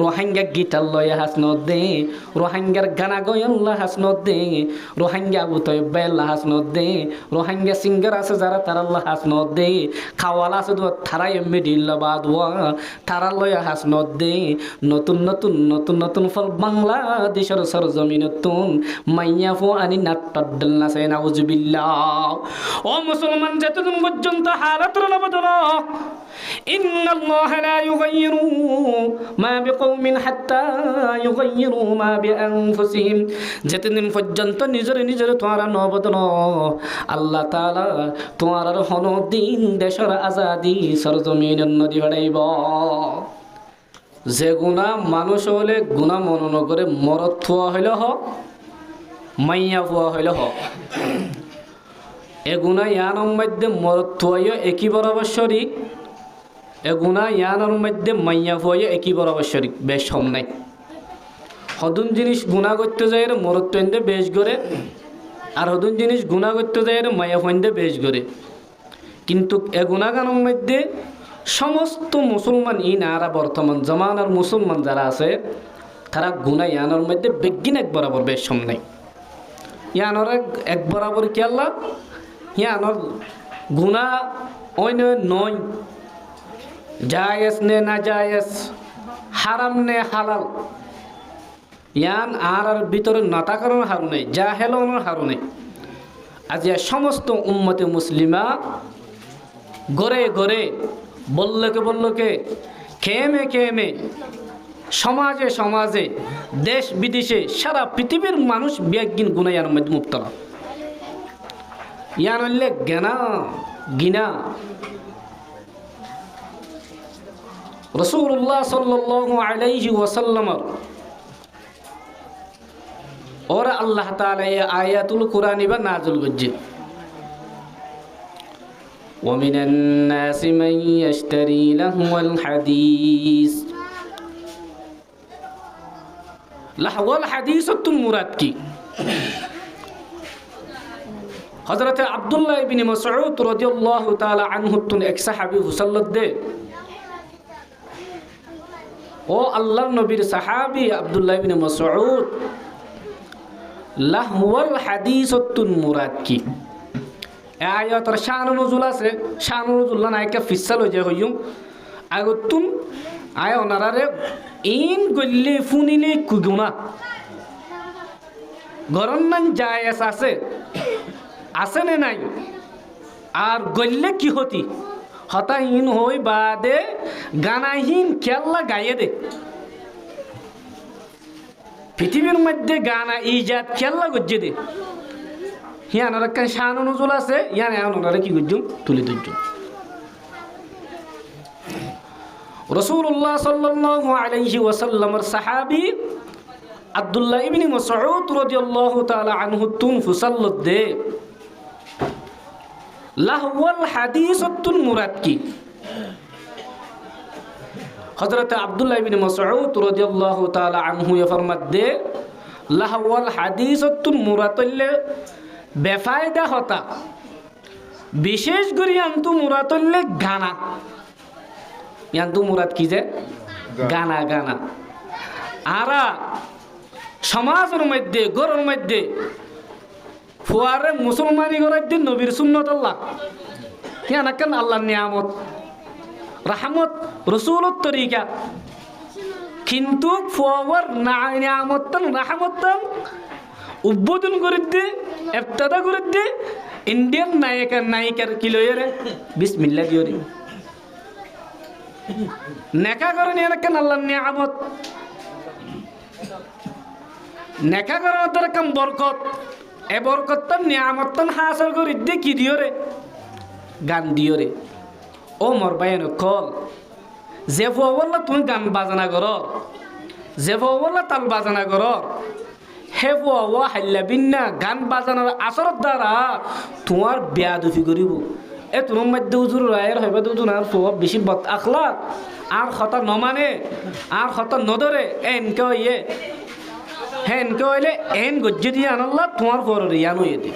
Rohingya guitar লয়া হাসনত দে, রোহিঙ্গার গানা গয়ল্লা হাসনত দে, রোহিঙ্গা বুতয়ব্বাল্লা হাসনত দে, Rohingya singer আছে যারা তারাল্লা হাসনত দে, খাওয়ালা আছে তারা এমনি ডিল্লা বাদওয়া তারা লয়া হাসনত দে। নতুন নতুন নতুন নতুন ফল বাংলাদেশের সরজমিনতুন মাইয়া ফো আনি নাট্টাড্ডাল না সে নাউজুবিল্লাহ। ও মুসলমান, যতদিন পর্যন্ত হালাত না বদল ইন্নাল্লাহা লা ইউগাইয়িরু মা বিকওমিন হাত্তা ইউগাইয়িরু মা বিআনফুসিহিম, যতদিন পর্যন্ত নিজের নিজের তোমরা ন বদল আল্লাহ তাআলা তোমার হন দিন দেশের আজাদি সরজমিনের নদী হড়াইব। যে গুণা মানুষ হলে গুণা মনন করে মরত থুয়া হইল হ, মাইয়া ফুয়া হইল হ, এগুনা ইয়ানোর মধ্যে মরত থুয়াইও একই বরাবর শরিক, এগুনা ইয়ানোর মধ্যে মাইয়া ফুয়াইও একই বরাবর শরিক, বেশ হম নাই। হদুন জিনিস গুণা করতে যায় মরত টুয়েন্দে বেশ করে, আর হদুন জিনিস গুণা করতে যায় মাইয়া ফুয়েন্দে বেশ করে। কিন্তু এ গুণাগানোর মধ্যে সমস্ত মুসলমান ইনারা বর্তমান জমানার মুসলমান যারা আছে তারা গুণা ইয়ানোর মধ্যে বেগিন এক বরাবর বেশ সম নাই। ইয়ানোর এক বরাবর কি আল্লাহ ইয়ানোর গুণা অন্য নয়, জায়েজ নে না জায়েজ, হারাম নে হালাল, ইয়ান আর ভিতরে নতাকরণ হারু নেই, জাহেলনের হারু নেই। আজ সমস্ত উম্মতে মুসলিমা গড়ে গড়ে বললোকে খেমে খেমে সমাজে সমাজে দেশ বিদেশে সারা পৃথিবীর মানুষ বিয়াজ্ঞিন গুনায়ার মধ্যে মুক্তরা। ইয়ান হইলে জ্ঞানা গিনা। রাসূলুল্লাহ সাল্লাল্লাহু আলাইহি ওয়াসাল্লামের ওরা আল্লাহ তাআলা এই আয়াতুল কুরআনি বা নাযিল করছে। ومن الناس من يشتري لهو الحديث, لهو الحديث তুম মুরাদ কি? হযরত আব্দুল্লাহ ইবনে মাসউদ রাদিয়াল্লাহু তাআলা আনহু তুন এক সাহাবী হুসাল্লাত দে, ও আল্লাহর নবীর সাহাবী আব্দুল্লাহ ইবনে মাসউদ, লাহওয়াল হাদিস তুন মুরাদ কি? আয়াতর শান নজুল আছে, শান নজুল না নায়িকা ফিসাল হয়ে যায় হইম আগতুন আয় ওনারারে ইন গল্লে ফুনিলে কুগুনা গরম নান জায়েজ আছে আছে নে নাই, আর গল্লে কি হতি হতা ইন হই বাদে গানাহীন খেলা গায়ে দে। পৃথিবীর মধ্যে গানা ইজাত খেলা গজ্জে দে, ইয়ানোর একটা শান নজুল আছে, ইয়ান ওনারা কি করছুন তুলে ধরছুন। রাসূলুল্লাহ সাল্লাল্লাহু আলাইহি ওয়াসাল্লামের সাহাবী আব্দুল্লাহ ইবনে মাসউদ রাদিয়াল্লাহু তাআলা আনহু তুন ফুসাল্লাত দে, লাহওয়াল হাদিসতুন মুরাদ কি? হযরত আব্দুল্লাহ ইবনে মাসউদ রাদিয়াল্লাহু তাআলা আনহু ফরমাত দে, লাহওয়াল হাদিসতুন মুরাদ হইলে বেফায়দা হতা, বিশেষ করে ইয়ান্তু মুরাদ হইলে গানা। ইয়ান্তু মুরাদ কি যে গানা গানা। আরা সমাজের মধ্যে ঘরের মধ্যে ফুয়ারে মুসলমানি ঘরের দিন নবীর সুন্নত আল্লাহ ইয়ান কেন আল্লাহর নিয়ামত রাহমত রসুলত তরিকা, কিন্তু ফুয়ার নিয়ামতন রাহমতন উদ্বোধন করে দে এফতাদা করে দে ইন্ডিয়ান নায়িকার কিলোয়ের বিসমিল্লাহ দিও রে নেকা করে নিয়ে কেন আল্লাহর নিয়ামত, নেকা করে ওদের কাম বরকত, এ বরকত নিয়ামত হাসল করে দে কি দিও রে গান দিও রে। ও মোর বাইন কল যে ফুয়া তুমি গান বাজনা কর, যে ফুয়া তাল বাজনা কর, হে ফুয়া হাল্লা বিন্না গান বাজানোর আসরের দ্বারা তোমার বেয়াদফি করিব। এ তোমার মধ্যে উজুর রায়ের হইবে দুজন আর ফুয়া বেশি বদ আখলা আর হতা নমানে আর হতা নদরে এনকে হইয়ে হ্যাঁ এনকে হইলে এন গজ্জে দিয়ে আনাল্লা তোমার ফর ইয়ান হইয়ে দি।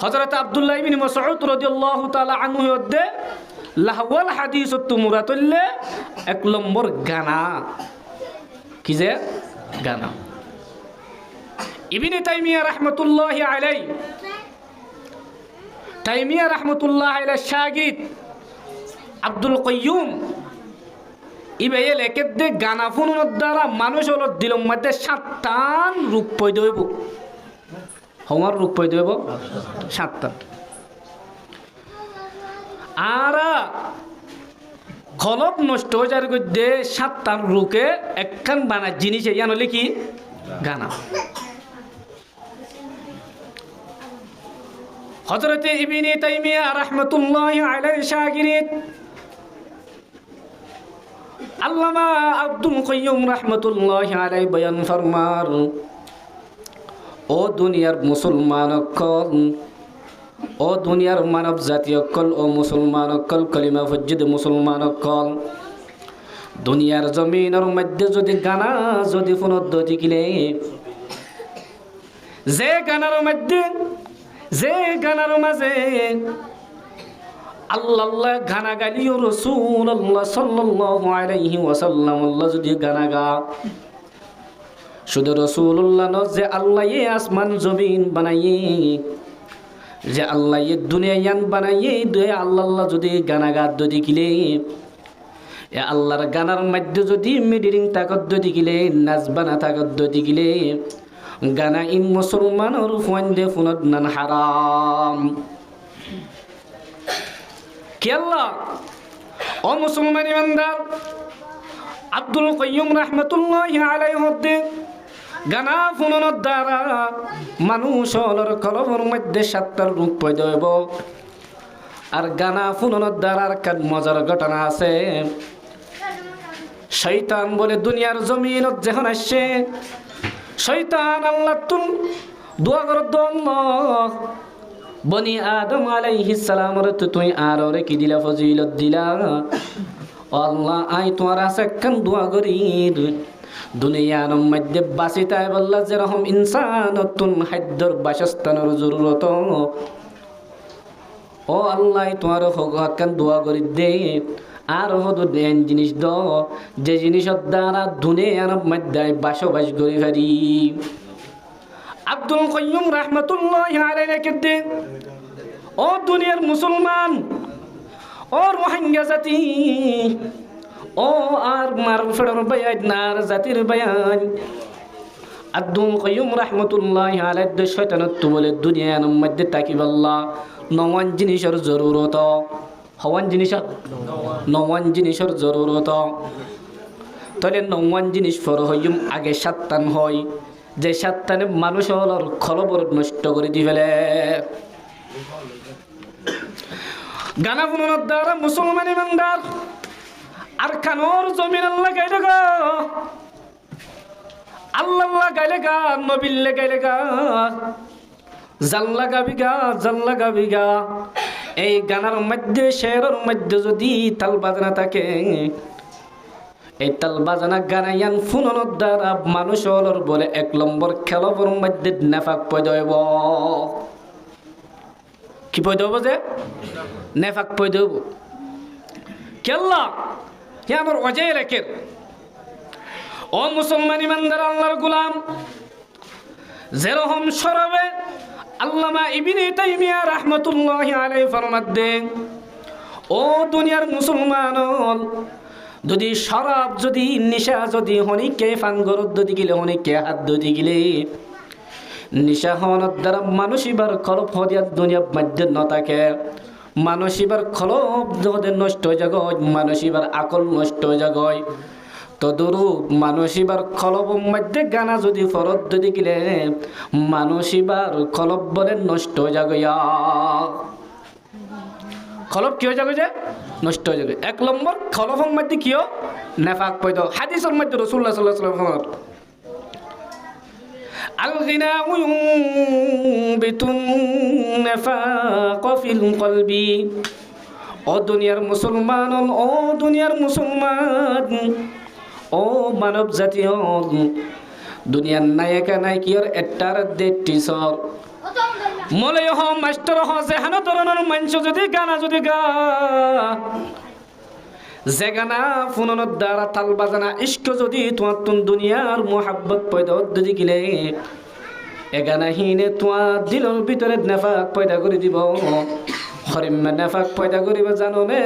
হযরত আব্দুল্লাহ ইবনে মাসউদ রাদিয়াল্লাহু তাআলা আনহু দে লাহওয়াল হাদিস তোমরা তৈলে 1 নম্বর গানা কি যে গানা ইবনে তাইমিয়া রাহমাতুল্লাহি আলাইহি তাইমিয়া রাহমাতুল্লাহি আলাইহি শাগিদ আব্দুল কাইয়ুম ইবেয়ে লেখে দে গানা ফুনুর দ্বারা মানুষ হল দিলম মধ্যে 7টান রূপ পয়দা হইব হওয়ার রূপ পয়দা হইব 7টা আর কলব নষ্ট হয়ে যার মধ্যে 7টার রূপে একখান বানা জিনিস ইয়ান হলে কি গানা হযরতে ইবনে তাইমিয়া রাহমাতুল্লাহি আলাইহি শাগিরিদ আল্লামা আব্দুল কাইয়ুম রাহমাতুল্লাহি আলাইহি বয়ান ফরমার ও দুনিয়ার মুসলমান অকল ও দুনিয়ার মানব জাতি অকল ও মুসলমান অকল কলিমা ফজ্জিদ মুসলমান অকল দুনিয়ার জমিনের মধ্যে যদি গানা যদি ফুনদ দিকিলে যে গানার মধ্যে যে গানার মাঝে আল্লাহ গানা গালিও রাসূলুল্লাহ সাল্লাল্লাহু আলাইহি ওয়াসাল্লাম আল্লাহ যদি গানা গা শুধু রাসূলুল্লাহ ন যে আল্লাহ এই আসমান জমিন বানাইয়ে যে আল্লাহ এই দুনিয়া ইয়ান বানাইয়ে দুই আল্লাহ যদি গানা গা যদি কিলে এ আল্লাহর গানার মধ্যে যদি মিডিরিং তাকত যদি কিলে নাচবানা তাকত যদি কিলে গানা ইন মুসলমানের ফুয়ান্দে ফুনত নান হারাম কি আল্লাহ ও মুসলমান ইমানদার আব্দুল কাইয়ুম রাহমাতুল্লাহি আলাইহি হদ্দে গানা ফুননের দ্বারা মানুষের কলবের মধ্যে 7টার রূপ পয়দা হইব আর গানা ফুননের দ্বারা কাদ মজার ঘটনা আছে শয়তান বলে দুনিয়ার জমিনত যখন আসছে শয়তান আল্লাহ তুন দোয়া কর আল্লাহ বনি আদম আলাইহিস সালামের তুই আর ওরে কি দিলা ফজিলত দিলা আল্লাহ আই তোমার আসাক্কান দোয়া করি দুনিয়ার মধ্যে বাসিতায় বললা যেরকম ইনসানতুন খাদ্যর বাসস্থানের জরুরত ও আল্লাহ তোমার হকান দোয়া করি দে আর হতো দেন জিনিস দ যে জিনিসের দ্বারা দুনিয়ার মধ্যে বাসবাস করি পারি আব্দুল কাইয়ুম রাহমাতুল্লাহি আলাইহি লিখে ও দুনিয়ার মুসলমান ও রোহিঙ্গা জাতি ও আর মারফের বায়ান নার জাতির বায়ান আব্দুল কাইয়ুম রাহমাতুল্লাহি আলাইহি শয়তানত বলে দুনিয়ার মধ্যে তাকিবাল্লাহ নওয়ান জিনিসের জরুরত হওয়ান জিনিসের নওয়ান জিনিসের জরুরত তাহলে নওয়ান জিনিস ফর হইম আগে 7টান হয় যে 7টানে মানুষের খলবর নষ্ট করে দি ফেলে গানা ফুননের দ্বারা মুসলমান ইমানদার আর কানোর জমিন আল্লাহ গাইলে গা আল্লাহ গাইলে গা নবিল্লে গাইলে গা জাল্লা গাবি গা এই গানার মধ্যে শেরের মধ্যে যদি তাল বাজনা থাকে এই তাল বাজনা গানায়ান ফুননের দ্বারা মানুষের বলে 1 নম্বর খেলবর মধ্যে নেফাক পয়দা হইব কি পয়দা হইব যে নেফাক পয়দা হইব কেল্লা হে আমার অজয় রেখে ও মুসলমান ইমানদার আল্লাহর গোলাম যেরকম সরবে আল্লামা ইবনে তাইমিয়া রাহমাতুল্লাহি আলাইহি ফরমাতে ও দুনিয়ার মুসলমান যদি শরাব যদি নিশা যদি হনিকে ফাঙ্গর যদি গিলে হনিকে হাত যদি গিলে নিশা হওয়ার দ্বারা মানুষিবার কলপ হদিয়া দুনিয়ার মধ্যে ন থাকে মানুষিবার কলপ যদি নষ্ট হয়ে যায় মানুষিবার আকল নষ্ট হয়ে যায় তদরূপ মানুষিবার কলব মধ্যে গানা যদি ফরত যদি গিলে মানুষিবার কলব বলে নষ্ট হয়ে যাবে কলব কি হয়ে যাবে যে নষ্ট হয়ে যাবে 1 নম্বর কলবের মধ্যে কিও নেফাক পয়দা হাদিসের মধ্যে রাসূলুল্লাহ সাল্লাল্লাহু আলাইহি ওয়াসাল্লাম আল গিনা বিতুন নেফাক ফিল কলবি ও দুনিয়ার মুসলমান ও দুনিয়ার মুসলমান ও মানব জাতীয় দুনিয়ার নায়িকা নায়িকার একটার দে টিচার মলয় হ মাস্টার হ যেহান ধরনের মানুষ যদি গানা যদি গা যে গানা ফুননের দ্বারা তাল বাজানা ইষ্ট যদি তোমার তুন দুনিয়ার মোহাব্বত পয়দা যদি গিলে এ গানা হিনে তোমার দিলের ভিতরে নেফাক পয়দা করে দিব হরিম্মা নেফাক পয়দা করিব জানো নে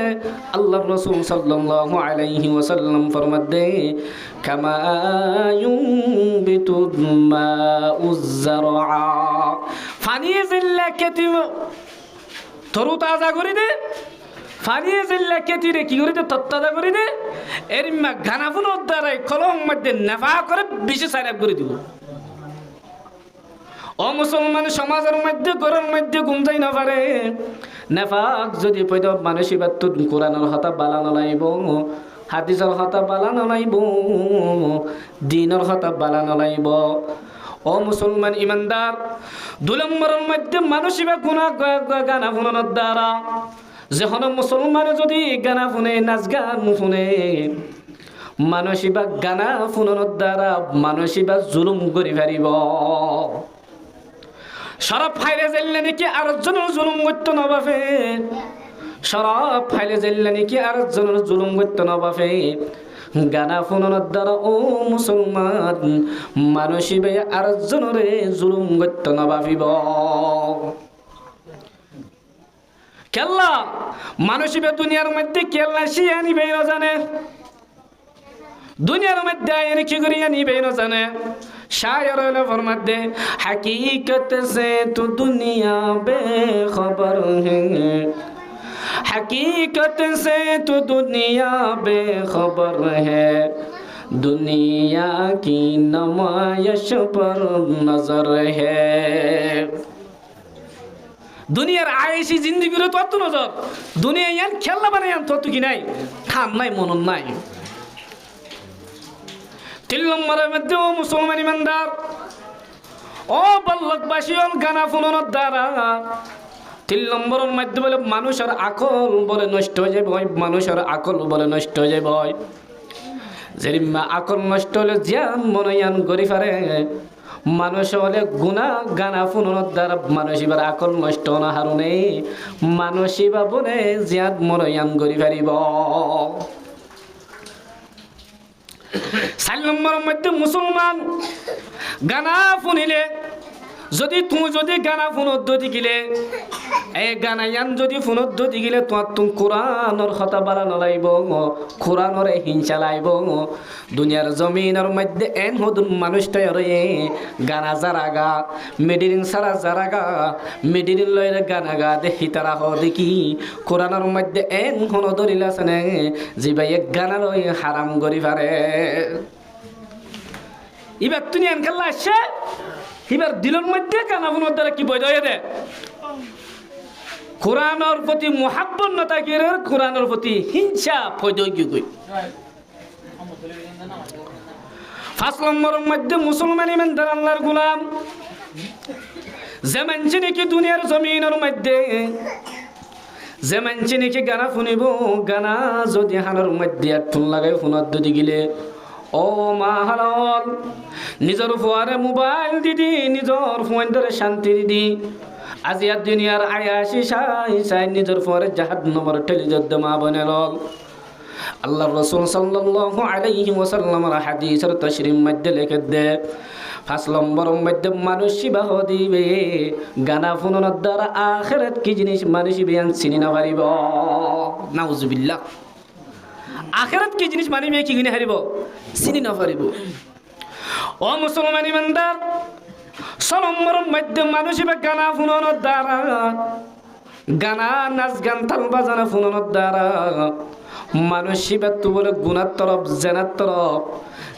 আল্লাহ রাসূল সাল্লাল্লাহু আলাইহি ওয়াসাল্লাম ফরমাদে কামা ইউনবিতু মাউজ যারআ ফানি জিল্লা কেতি তরু তাজা করে দে ফানি জিল্লা কেতি রে কি করে দে তত্তাজা করে দে এরিম্মা গানাফুনোর দ্বারাই কলম মধ্যে নেফাক করে বেশি সাইরাপ করে দিব ও মুসলমান সমাজের মধ্যে ঘরের মধ্যে গুমজাই না পারে নেফাক যদি পয়দ মানসিবাত কোরআনের হতা বালানো লাইব হাদিসের হতা বালানো লাইব দ্বীনের হতা বালানো লাইব ও মুসলমান ইমানদার 2 নম্বরের মধ্যে মানসিবা গুনাহ গানা ফুনানোর দ্বারা যখন মুসলমান যদি গানা ফুনে নাচ গান ফুনে মানসিবা গানা ফুনানোর দ্বারা মানসিবা জুলুম করি পারিব শরাব ফাইলে জেললে নাকি আরেকজনের জুলুম করতে না বাফে শরাব ফাইলে জেললে নাকি আরেকজনের জুলুম করতে না বাফে গানা ফুনানোর দ্বারা ও মুসলমান মানসিবে আরেকজনের জুলুম করতে না বাফিব কেল্লা মানসিবে দুনিয়ার মধ্যে কেল্লা শিয়া নিবে না জানে দুনিয়ার মধ্যে আইন কি করিয়া নিবে না জানে शायर ने फरमाते हकीकत से तो दुनिया बेखबर है हकीकत से तो दुनिया बेखबर है दुनिया की नुमाइश पर नजर है दुनियार आयसी जिंदगी रे तो नजर दुनिया यान खेलना बने यान तो की नहीं खान नहीं मनन नहीं 3 নম্বরের মধ্যে ও মুসলমান ইমানদার ও বল্লকবাসীগণ গানা ফুনানোর দ্বারা 3 নম্বরের মধ্যে বলে মানুষের আকল বলে নষ্ট হয়ে যাবে মানুষের আকল বলে নষ্ট হয়ে যাবে যেরিমা আকল নষ্ট হলে জিয়ান মনয়ান গরি পারে মানুষ হলে গুনাহ গানা ফুনানোর দ্বারা মানসিবার আকল নষ্ট না হারুনে মানসিবা বলে জিয়ান মনয়ান গরি পারিব 4 নম্বরের মধ্যে মুসলমান গানা ফুনিলে যদি তুমি যদি গানা ফুনত দিলে এই গানা ইয়ান যদি ফুনত দিলে তুমি কোরআনের কথা বলা নলাইব কোরআনের হিংসা লাইব দুনিয়ার জমিনের মধ্যে এন হদুন মানুষটাই রে গানা জারাগা মেডিরিং সারা জারাগা মেডিরিং লইরে গানা গা দেখি তারা হ দেখি কোরআনের মধ্যে এন হন দলিল আছে না যে ভাই এক গানা লই হারাম করি পারে এবার তুমি এন খেলা আসছে এবার দিলের মধ্যে গানা ফুনোর দ্বারা কি বৈধ হয়ে দে কোরআনের প্রতি মোহাব্বত না থাকে কোরআনের প্রতি হিংসা বৈধ কি কই 5 নম্বরের মধ্যে মুসলমান ইমানদার আল্লাহর গোলাম যে মানছে নাকি দুনিয়ার জমিনের মধ্যে যে মানছে নাকি গানা ফুনিব গানা যদি হানার মধ্যে আটুন লাগাই ফোনত যদি গিলে ও মা হালাল নিজের ফুয়ারে মোবাইল দিদি নিজের ফোন ধরে শান্তি দিদি আজিয়া দুনিয়ার আয়াসি সাই সাই নিজের ফুয়ারে জাহান্নামের ঠেলি যদ্দ মা বনেল আল্লাহ রাসূল সাল্লাল্লাহু আলাইহি ওয়াসাল্লামের হাদিসের তাশরীহ মধ্যে লিখে দে 5 নম্বরের মধ্যে মানুষ বাহ দিবে গানা ফুনানোর দ্বারা আখিরাত কি জিনিস মানুষ বিয়ান চিনি না পারিব নাউজুবিল্লাহ আখিরাত কি জিনিস মানিবে কি কিনে হারিব চিনি না পারিব ও মুসলমান ইমানদার 6 নম্বরের মধ্যে মানুষ গানা ফুনানোর দ্বারা গানা নাচ গান তাল বাজানা ফুনানোর দ্বারা মানসিবাত বলে গুনার তরফ জেনার তরফ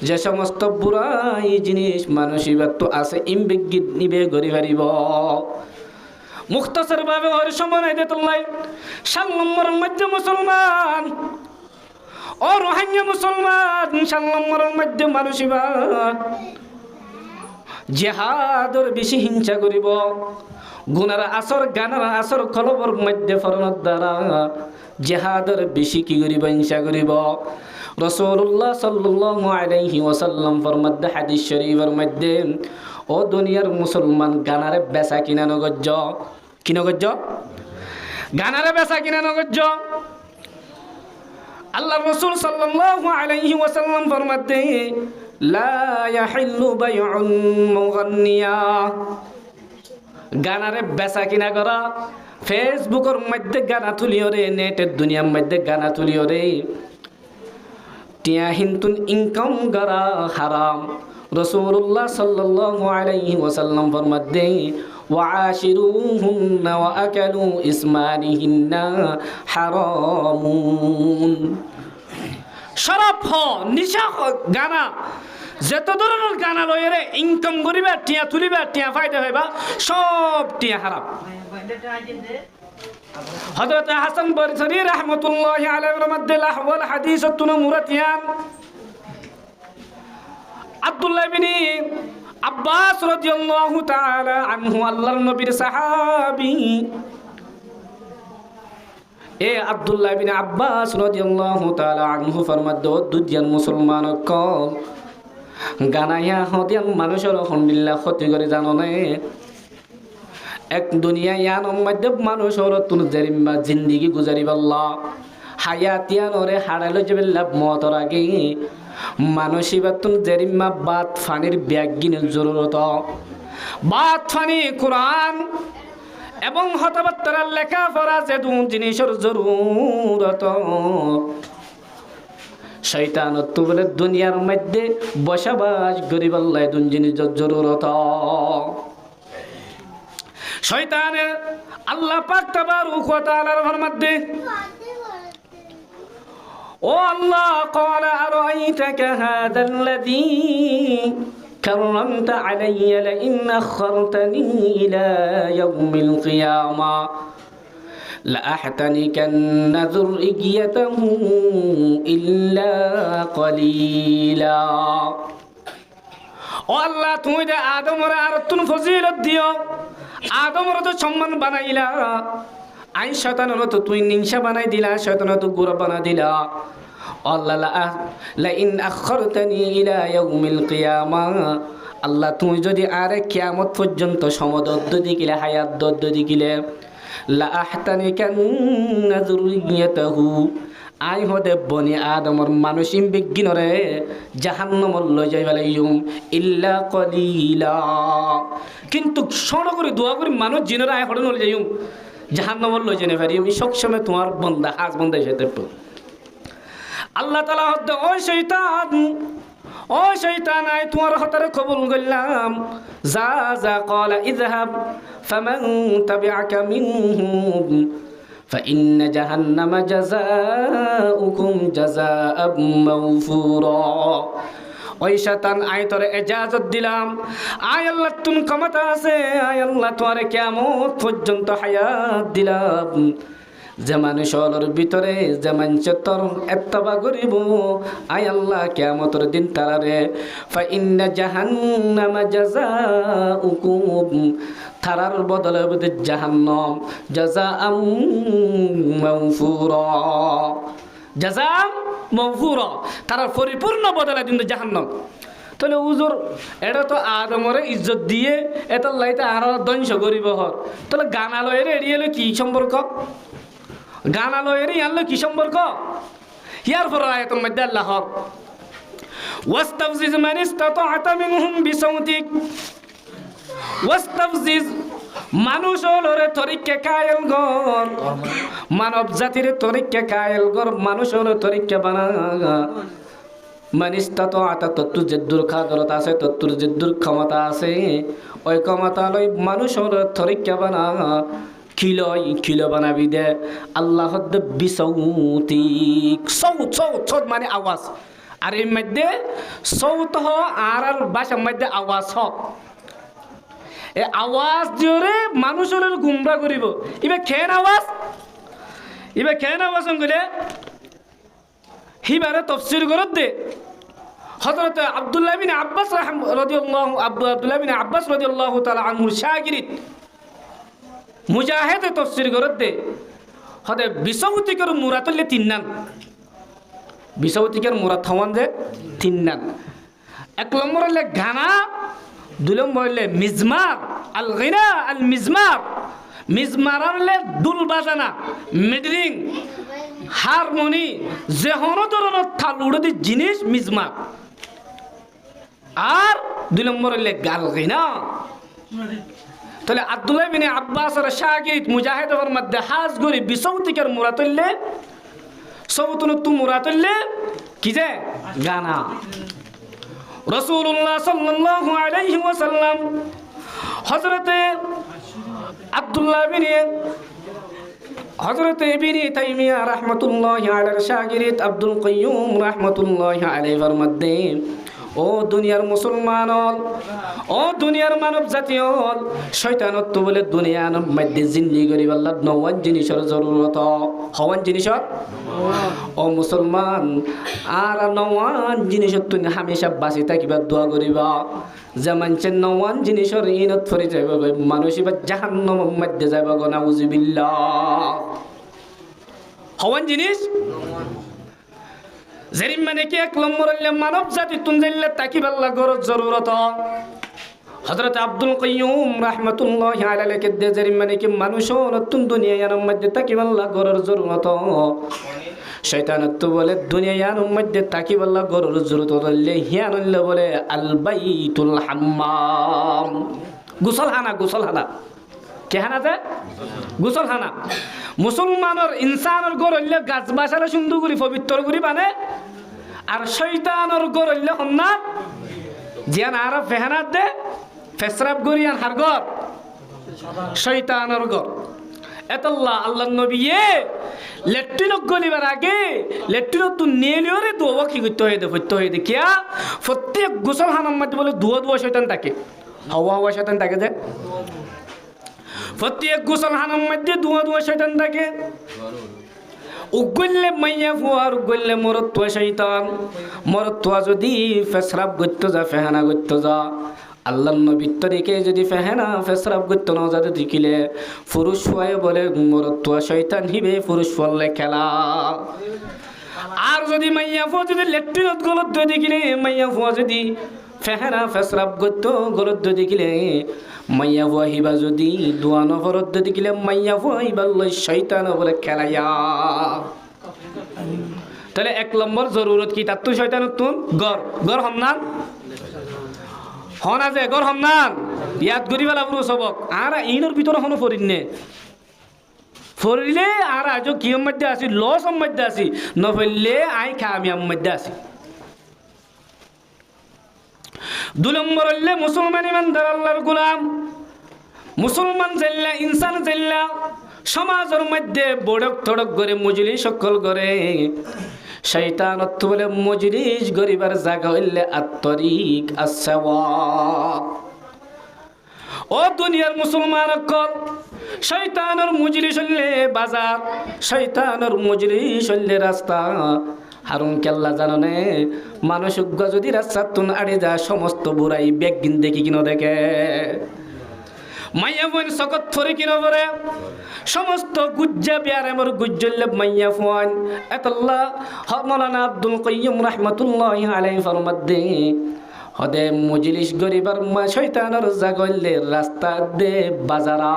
যে সমস্ত বুড়াই জিনিস মানসিবাত আছে ইমবিগিত নিবে গরি পারিব মুখতাসার ভাবে ওর সময় নাই দেতলাই 7 নম্বরের মধ্যে মুসলমান ও রোহিঙ্গা মুসলমান 7 নম্বরের মধ্যে মানসিবা জিহাদর বেশি হিংসা করিব গুনার আসর গানার আসর কলবর মধ্যে ফরনার দ্বারা জিহাদর বেশি কি করিব হিংসা করিব রাসূলুল্লাহ সাল্লাল্লাহু আলাইহি ওয়াসাল্লাম ফরমাতে হাদিস শরীফের মধ্যে ও দুনিয়ার মুসলমান গানারে বেচা কিনা নগজ্য কি নগজ্য গানারে বেচা কিনা নগজ্য আল্লাহ রাসূল সাল্লাল্লাহু আলাইহি ওয়াসাল্লাম ফরমাতে লা ইয়াহিল্লু বাইউন মুগান্নিয়া গানারে বেচা কিনা করা ফেসবুকের মধ্যে গানা তুলিও রে নেটের দুনিয়ার মধ্যে গানা তুলিও রে টিয়া হিন্তুন ইনকাম করা হারাম রাসূলুল্লাহ সাল্লাল্লাহু আলাইহি ওয়াসাল্লাম ফরমাতে وعاشروهن وأكلوا إثمانهن حرام শরাব হ নিশা হ গানা যত ধরনের গানা লয়েরে ইনকাম করিবা টিয়া তুলিবা টিয়া ফায়দা হইবা সব টিয়া হারাম হযরত হাসান বসরি রাহমাতুল্লাহি আলাইহির মধ্যে লাহওয়াল হাদিসাতুন মুরাতিয়ান আব্দুল্লাহ ইবনে আব্বাস রাদিয়াল্লাহু তাআলা আনহু আল্লাহর নবীর সাহাবী এ আব্দুল্লাহ ইবনে আব্বাস রাদিয়াল্লাহু তাআলা আনহু ফরমাদ দুজন মুসলমান কল গানায়া হদিয়ান মানুষের আলহামদুলিল্লাহ ক্ষতি করে জানো না এক দুনিয়া ইয়ানোর মধ্যে মানুষের তুন জেরিমা জিন্দেগি গুজারিবাল্লাহ হায়াতিয়ানরে হারাইলো যাবে লাভ মতর আগে মানসিবাতুন জেরিমা বাত ফানির ব্যাগিনের জরুরত বাত ফানি কোরআন এবং হতবাত্তার লেখাপড়া যে দু জিনিসের জরুরত শয়তান তো বলে দুনিয়ার মধ্যে বসবাস করিবাল্লাহ দুন জিনিসের জরুরত শয়তানের আল্লাহ পাক তাবারক ওয়া তাআলার ফরমাতে ও আল্লাহ قال أرأيتك هذا الذي كرمت علي لئن أخرتني إلى يوم القيامة لأحتنكن ذريته إلا قليلا ও আল্লাহ তুমি যে আদমের আর তুন ফজিলত দিও আদমের তো সম্মান বানাইলা আই শয়তানের তো তুই নিংসা বানাই দিলা শয়তানের তো গোরা বানা দিলা আল্লাহ লা ইন আখরতানি ইলা ইয়াউমিল কিয়ামা আল্লাহ তুমি যদি আরে কিয়ামত পর্যন্ত সমদদ্দ দিকিলে হায়াত দদ্দ দিকিলে লা আহতানিকান্না যুররিয়াতাহু আই হদে বনি আদমর মানুষিম বিজ্ঞানরে জাহান্নামর লই যাই ফেলাইম ইল্লা কলিলা কিন্তু শোনো করে দোয়া করি মানুষ জিনরা আই হড়ে নলে যাইম জাহান্নামর লই জেনে ফেরি আমি সবসময় তোমার বন্দা হাজ বন্দা হিসেবে আল্লাহ তাআলা হদে ও শয়তান আই তোমার হতরে কবুল করলাম যা যা ক্বালা ইযহাব ফামান তাবিআকা মিনহুম فإن جهنم جزاؤكم جزاء موفورا ওই শয়তান আয় তোরে ইজাজত দিলাম আয় আল্লাহ তুমি ক্ষমতা আছে আয় আল্লাহ তোরে কিয়ামত পর্যন্ত হায়াত দিলাম যে মানুষের ভিতরে যে মানুষ তোর ইত্তেবা করিব আয় আল্লাহ কিয়ামতের দিন তারারে ফাইন্না জাহান্নামা জাযাউকুম তারার বদলে হবে জাহান্নাম জাযাআম মাগফুরা জাযাআম মাগফুরা তারার পরিপূর্ণ বদলে দিন জাহান্নাম তাহলে হুজুর এটা তো আদমরে ইজ্জত দিয়ে এটা লাইতে আর ধ্বংস করিব হর তাহলে গানালয়ের এড়িয়ে কি সম্পর্ক গানালয়ের ইয়ানলো কি সম্পর্ক ইয়ার পর আয়াতের মধ্যে আল্লাহ ওয়াস্তাফজিজ মান ইসতাতা'তা মিনহুম বিসাউতিক ওয়াস্তাফজিজ মানুষ হলরে তরিকে কায়েল গর মানব জাতির তরিকে কায়েল গর মানুষ হলো তরিকে বানা মান ইসতাতা'তা তত্তু জিদ্দুর খাদরত আছে তত্তুর জিদ্দুর ক্ষমতা আছে ওই ক্ষমতা লই মানুষ হলো তরিকে বানা কিলো বানাবি দে আল্লাহ বিসৌতিক সৌত মানে আওয়াজ আর এর মধ্যে সৌত হ আর ভাষার মধ্যে আওয়াজ হ এ আওয়াজ জোরে মানুষের গুমরা করিব ইবে খেন আওয়াজ গলে হিবারে তফসির করত দে হযরত আব্দুল্লাহ বিন আব্বাস রাদিয়াল্লাহু তাআলা আনহু শাগিরিদ মুজাহিদ তফসির করত দে হদে বিসৌতিকের মুরাতলে তিননান বিসৌতিকের মুরাত হওয়ান যে তিননান এক নম্বর হলে গানা দুই নম্বর হইলে মিজমার, আল গিনা আল মিজমার। মিজমার হলে দুল বাজানা, মিডরিং, হারমোনি, যে কোনো ধরনের থাল উড়ে জিনিস মিজমার। আর দুই নম্বর হইলে গাল গিনা। তাহলে আব্দুল্লাহ বিন আব্বাসের শাগিদ মুজাহিদের মধ্যে হাজ গরি বিসৌতিকের মুরাদ হইলে সৌতুনতু মুরাদ হইলে কি যে গানা। রাসূলুল্লাহ সাল্লাল্লাহু আলাইহি ওয়াসাল্লাম হযরতে আব্দুল্লাহ বিন হযরতে ইবনে তাইমিয়া রাহমাতুল্লাহি আলাইহির শাগিদ আব্দুল কাইয়ুম রাহমাতুল্লাহি আলাইহির মধ্যে ও দুনিয়ার মুসলমান, ও দুনিয়ার মানব জাতি, শয়তানত্ব বলে দুনিয়ার মধ্যে জিন্দি করি আল্লাহ নওয়ান জিনিসের জরুরত। হওয়ান জিনিসর ও মুসলমান আর নওয়ান জিনিসের তুমি হামেশা বাঁচি থাকিবা দোয়া করিবা। যে মানুষের নওয়ান জিনিসের ইনত ফরি যাইব মানুষ এবার জাহান্নামের মধ্যে যাইব গো, নাউযুবিল্লাহ। হওয়ান জিনিস যেরিম মানে কি এক নম্বর হইলে মানব জাতি তুনজাইলে তাকিবাল্লা গরজ জরুরত। হযরত আব্দুল কাইয়ুম রাহমাতুল্লাহি আলাইহি কে যেরিম মানে কি মানুষও নতুন দুনিয়ার মধ্যে তাকিবাল্লা গরজ জরুরত। শয়তানত বলে দুনিয়ার মধ্যে তাকিবাল্লা গরজ জরুরত হইলে হিয়ান হইলে বলে আল বাইতুল হাম্মাম, গোসলখানা। গোসলখানা কে হানাতে? গোসলখানা। মুসলমানের ইনসানের গড় হইলে গাছ বাসারে সুন্দর করে পবিত্র করে বানে, আর শয়তানের গড় হইলে হন্নাত জিয়ান আর ফেহানাত দে ফেসরাব গরিয়ান হার গর শয়তানের গড়। এতল্লাহ আল্লাহ নবীয়ে লেট্রিনক গলিবার আগে লেট্রিনত তো নেলিও রে দোয়া কি করতে হয়ে দে কিয়া প্রত্যেক গোসলখানার মধ্যে বলে দুয়া শয়তান থাকে, হাওয়া শয়তান থাকে যে প্রত্যেক গোসলখানার মধ্যে দুয়া শয়তান থাকে। উগলে মাইয়া ফুয়ার উগলে মরত্ব শয়তান। মরত্ব যদি ফেসরাব করতে যা ফেহানা করতে যা আল্লাহ নবীর তরিকে যদি ফেহানা ফেসরাব করতে না যাতে দেখিলে পুরুষ হয়ে বলে মরত্ব শয়তান হিবে পুরুষ ফললে খেলা। আর যদি মাইয়া ফুয়া যদি লেট্রিনত গলত দেখিলে মাইয়া ফুয়া যদি ফেহানা ফেসরাব করতে গলত দেখিলে মাইয়া ফুয়া হিবা যদি দোয়া নফরত দেখিলে মাইয়া ফুয়া হিবা লই শয়তান বলে খেলাইয়া। তাহলে এক নম্বর জরুরত কি তার? তুই শয়তান তুন গর হমনান হনা যে গর হমনান ইয়াদ করি বেলা পুরো সবক। আর ইনোর ভিতরে হনো ফরিনে ফরিলে আর আজ কি মধ্যে আসি লস মধ্যে আসি নফেললে আই খা আমি মধ্যে আসি। দুই নম্বর হইলে মুসলমান ইমানদার আল্লাহর গোলাম। মুসলমান জাল্লা ইনসান জাল্লা সমাজের মধ্যে বড়ক তড়ক করে মজলিস সকল করে। শয়তান অর্থ বলে মজলিস গরিবার জায়গা হইলে আত্তরিক আসওয়াক। ও দুনিয়ার মুসলমান অকল শয়তানের মজলিস হইলে বাজার, শয়তানের মজলিস হইলে রাস্তা। হারুন কেল্লা জাননে মানুষ যদি রাস্তার তুন আড়ে যায় সমস্ত বুড়াই বেগিন দেখি কিনো দেখে। মাইয়া ফুয়ান সকত ফরি কিনো পরে সমস্ত গুজ্জা বিয়ার আমার গুজ্জল্লে মাইয়া ফুয়ান। এতল্লাহ মৌলানা আব্দুল কাইয়ুম রাহমাতুল্লাহি আলাইহি ফরমাদ্দে হদে মজলিস গরিবার মা শয়তানের জাগলে রাস্তা দে বাজারা।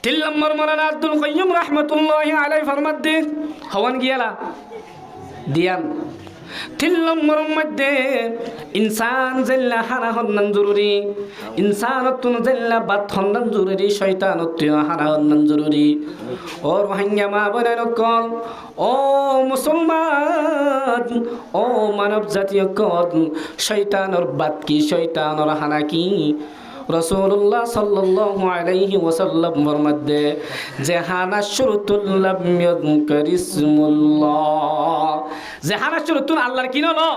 তিন নম্বর মৌলানা আব্দুল কাইয়ুম রাহমাতুল্লাহি আলাইহি ফরমাদ্দে হওয়ান গিয়ালা দিয়ান। তিন নম্বর মধ্যে ইনসান জেল্লা হারা হন্নান জরুরি, ইনসানত্তুন জেল্লা বাত হন্নান জরুরি, শয়তানত্তুন হারা হন্নান জরুরি। ও রোহিঙ্গা মা বোনের কল, ও মুসলমান, ও মানব জাতীয় কল, শয়তানের বাত কি শয়তানের হানা কি? রাসূলুল্লাহ সাল্লাল্লাহু আলাইহি ওয়াসাল্লামের মধ্যে জাহানা শুরুতুল লাম ইয়াযকুরিসমুল্লাহ, জাহানা শুরুতুল আল্লাহর কি নলো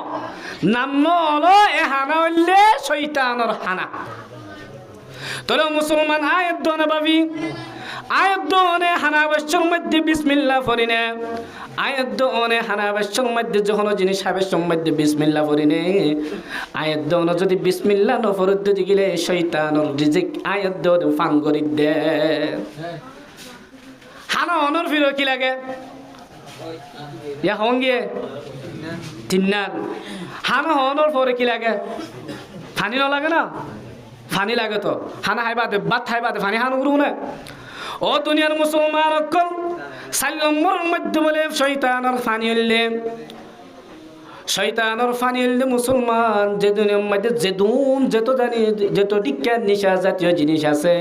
নাম নলো এ হানা হইলে শয়তানের হানা। তোর মুসলমান আয়াত দনে ভাবি আয়াত দনে হানা বছর মধ্যে বিসমিল্লাহ পড়িনে, আয়াত দনে হানা বছর মধ্যে যখন জিনিস হাবের মধ্যে বিসমিল্লাহ পড়িনে, আয়াত দনে যদি বিসমিল্লাহ ন ফরদ দিলে শয়তানের রিজিক আয়াত দনে ফান করি দে। হানা অনর ফির কি লাগে ইয়া হঙ্গে তিন্নান হানা হওয়ানোর পরে কি লাগে? ফানি ন লাগে না? ফানি লাগে তো। হানা হাইবা দে, বাত হাইবা দে, ফানি হান উড়ু না। ও দুনিয়ার মুসলমান অকল 4 নম্বরের মধ্যে বলে শয়তানের ফানি হইলে, শয়তানের ফানি হইলে মুসলমান যে দুনিয়ার মধ্যে যত জানি যত বিজ্ঞান নিশা জাতীয় জিনিস আছে,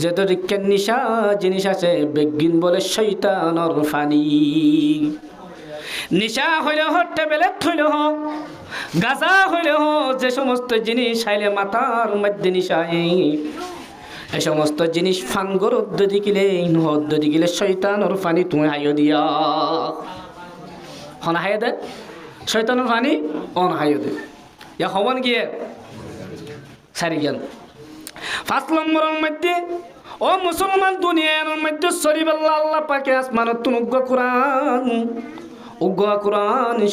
যত বিজ্ঞান নিশা জিনিস আছে, বেগিন বলে শয়তানের ফানি। নিশা হইলে হোক, ট্যাবলেট হইলে হোক, গাঁজা হইলে হোক, যে সমস্ত জিনিস খাইলে মাথার মধ্যে নিশা, এই সমস্ত জিনিস ফানগর উদ্যোদি গিলে শয়তানের ফানি তুমি হাইও দিয়া হন হাইয়ে দে, শয়তানের ফানি অন হাইও দে। ইয়া হবন গিয়ে সারি জ্ঞান 5 নম্বরের মধ্যে ও মুসলমান দুনিয়ার মধ্যে শরীফ আল্লাহ পাকে আসমানত তুনুগ্গ কুরআন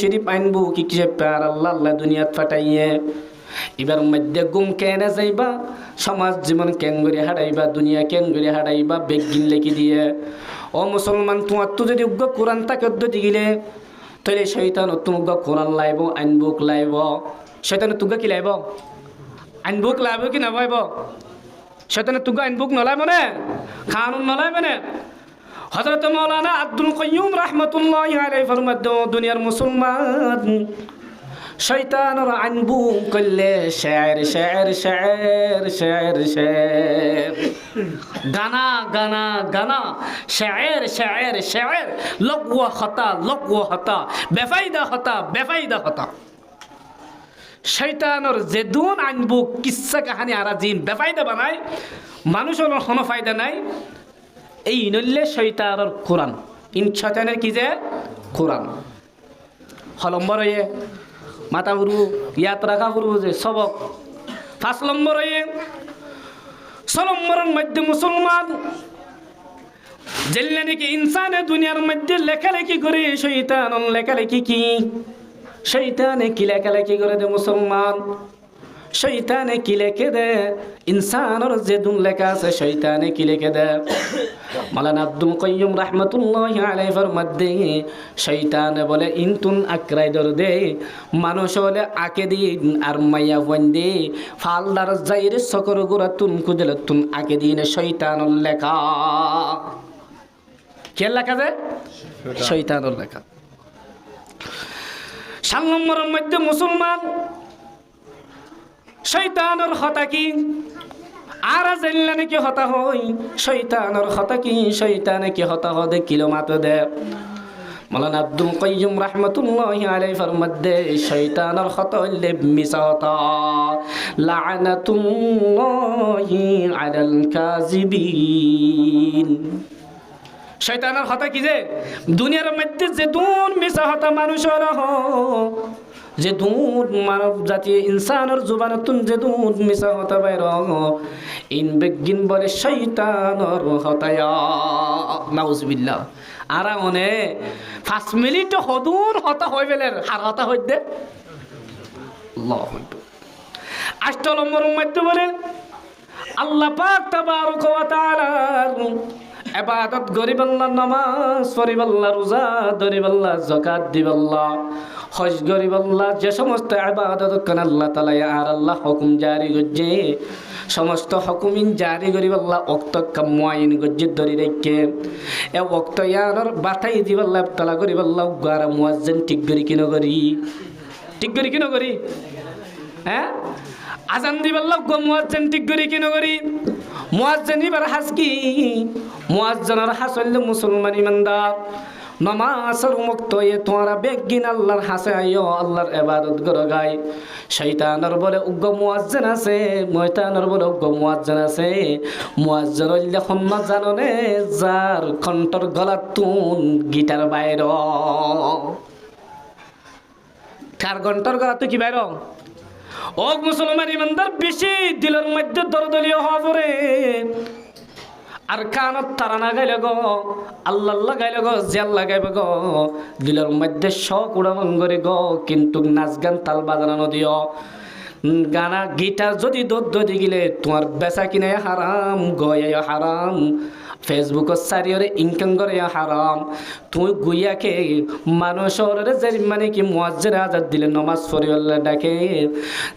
শরীফ আইনবু কি কি প্যার আল্লাহ দুনিয়াত ফাটাইয়ে এবার মধ্যে গুম কেনে যাইবা, সমাজ জীবন কেন করে হারাইবা, দুনিয়া কেন করে হারাইবা, বেগিন লেখি দিয়ে। ও মুসলমান তোমার তো যদি উগ্র কোরআন তাকে অদ্যতি গিলে, তাহলে শয়তান তুমুগ্গ কোরআন লাইব, আইনবুক লাইব। শয়তান তুগ্গা কি লাইব? আইনবুক লাইব কি নাইব? শয়তান তুগ্গা আইনবুক নলাইব নে, কানুন নলাইব নে। হযরত মাওলানা আব্দুল কাইয়ুম রাহমাতুল্লাহি আলাইহি ফরমাতে দুনিয়ার মুসলমান শয়তানের আইনবু করলে শের শের শের শের শের, গানা গানা গানা, শের শের শের, লগওয়া হতা, বেফাইদা হতা। শয়তানের যেদুন আইনবু কিচ্ছা কাহানি আরাজিন বেফাইদা বানায়, মানুষের কোনো ফায়দা নাই। এই নইলে শয়তানের কোরআন, ইন শয়তানের কি যে কোরআন হলম্বর হয়ে মাথা ফুরু ইয়াত রাখা ফুরু যে সবক 5 নম্বর হয়ে 6 নম্বরের মধ্যে মুসলমান জেলে নাকি ইনসানে দুনিয়ার মধ্যে লেখালেখি করে, শয়তান লেখালেখি কি, শয়তানে কি লেখালেখি করে দে মুসলমান, শয়তানে কি লেখে দে, ইনসানের যে দুন লেখা আছে শয়তানে কি লেখে দে। মাওলানা আব্দুল কাইয়ুম রাহমাতুল্লাহি আলাইহি ফরমাতে শয়তানে বলে ইনতুন আকরাই দর দে, মানুষ হলে আকে দিন আর মাইয়া বন্দে ফালদার জাইরে সকর গুরা তুন কুদলে তুন আকে দিন শয়তানের লেখা। কে লেখা দে? শয়তানের লেখা। 7 নম্বরের মধ্যে মুসলমান শয়তানের হতা কি, আর জানলে নাকি হতা হই, শয়তানের হতা কি, শয়তানে কি হতা হদে কিলো মাতো দে। মাওলানা আব্দুল কাইয়ুম রাহমাতুল্লাহি আলাইহি ফরমাতে শয়তানের হতা হইলে মিছা হতা, লা'নাতুল্লাহি আলাল কাযিবিন। শয়তানের হতা কি যে দুনিয়ার মধ্যে যে দুন মিছা হতা মানুষের যে দুধ মানব জাতীয় ইনসানের জুবানতুন যে দুধ মিশা হতা বাইর ইন বেগিন বলে শয়তানের হতায়া নাউজুবিল্লাহ। আর অনে 5 মিনিট হদুর হতা হই বেলের হার হতা হই দে আল্লাহু আকবার। 8 নম্বরের মধ্যে বলে আল্লাহ পাক তাবারক ওয়া তাআলা ইবাদত গরিবাল্লাহ, নামাজ পড়িবাল্লাহ, রোজা ধরিবাল্লাহ, যাকাত দিবাল্লাহ, হজ গরিবাল্লাহ, যে সমস্ত ইবাদত কান আল্লাহ তাআলা আর আল্লাহ হুকুম জারি করছে, সমস্ত হুকুমিন জারি গরিবাল্লাহ ওয়াক্ত কামাইন গজ্জে ধরি রেখে এ ওয়াক্ত ইয়ার বাতাই দিবাল্লাহ তাআলা গরিবাল্লাহ গারা মুয়াজ্জিন ঠিক করি কিনো করি হ্যাঁ আজান দিবাল্লাহ গো মুয়াজ্জিন ঠিক করি কিনো করি। মুয়াজ্জিন এবার হাসকি মুয়াজ্জিনের হাসলে মুসলমান ইমানদার নামাজের মুক্ত এ তোমরা বেগিন আল্লাহর হাসে আইও, আল্লাহর ইবাদত করো গায়। শয়তানের বলে উগ্র মুয়াজ্জিন আছে, ময়তানের বলে উগ্র মুয়াজ্জিন আছে। মুয়াজ্জিন হইলে খন্না জাননে যার কণ্ঠর গলার তুন গিটার বাইর, কার কণ্ঠর গলা তো কি বাইর। ও মুসলমান ইমানদার বেশি দিলের মধ্যে দরদলীয় হওয়া পরে আর কানত তারানা গাইলে গো, আল্লাহ গাইলে গো, জিয়াল লাগাইবে গো, দিলের মধ্যে শখ উড়ামন করে গো, কিন্তু নাচ গান তাল বাজানো দিও। গানা গিটার যদি দোদ দি গেলে তোমার বেচা কিনে হারাম, গয়ে হারাম, ফেসবুকত চাৰিওৰে ইনকাম কৰে হারাম তুই গুইয়াকে মানুষের যে মানে কি মুয়াজ্জিন আজাদ দিলে নমাজ পড়িওয়াল্লা ডাকে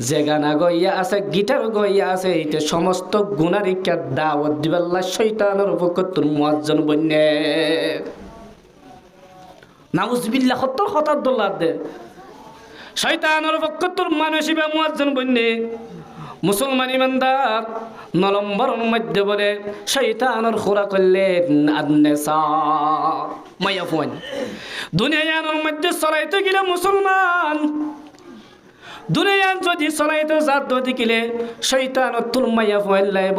যে গানা গইয়া আছে গিটার গইয়া আছে এটা সমস্ত গুনার ইকার দাওয়াত দিবাল্লা শয়তানের পক্ষ তোর মুয়াজ্জিন বন্যে নাউজুবিল্লাহ হত্তর হতার দোল্লা দে শয়তানের পক্ষ তোর মানুষিবা মুয়াজ্জিন বন্যে মুসলমান ইমানদার নলম্বরের মধ্যে বলে শয়তানের খোরা করলেন আদনেসা মাইয়া ফোন দুনিয়ার মধ্যে চলাইতে গেলে মুসলমান দুনিয়ার যদি চলাইতে যাত দেখিলে শয়তানের তোর মাইয়া ফোন লাইব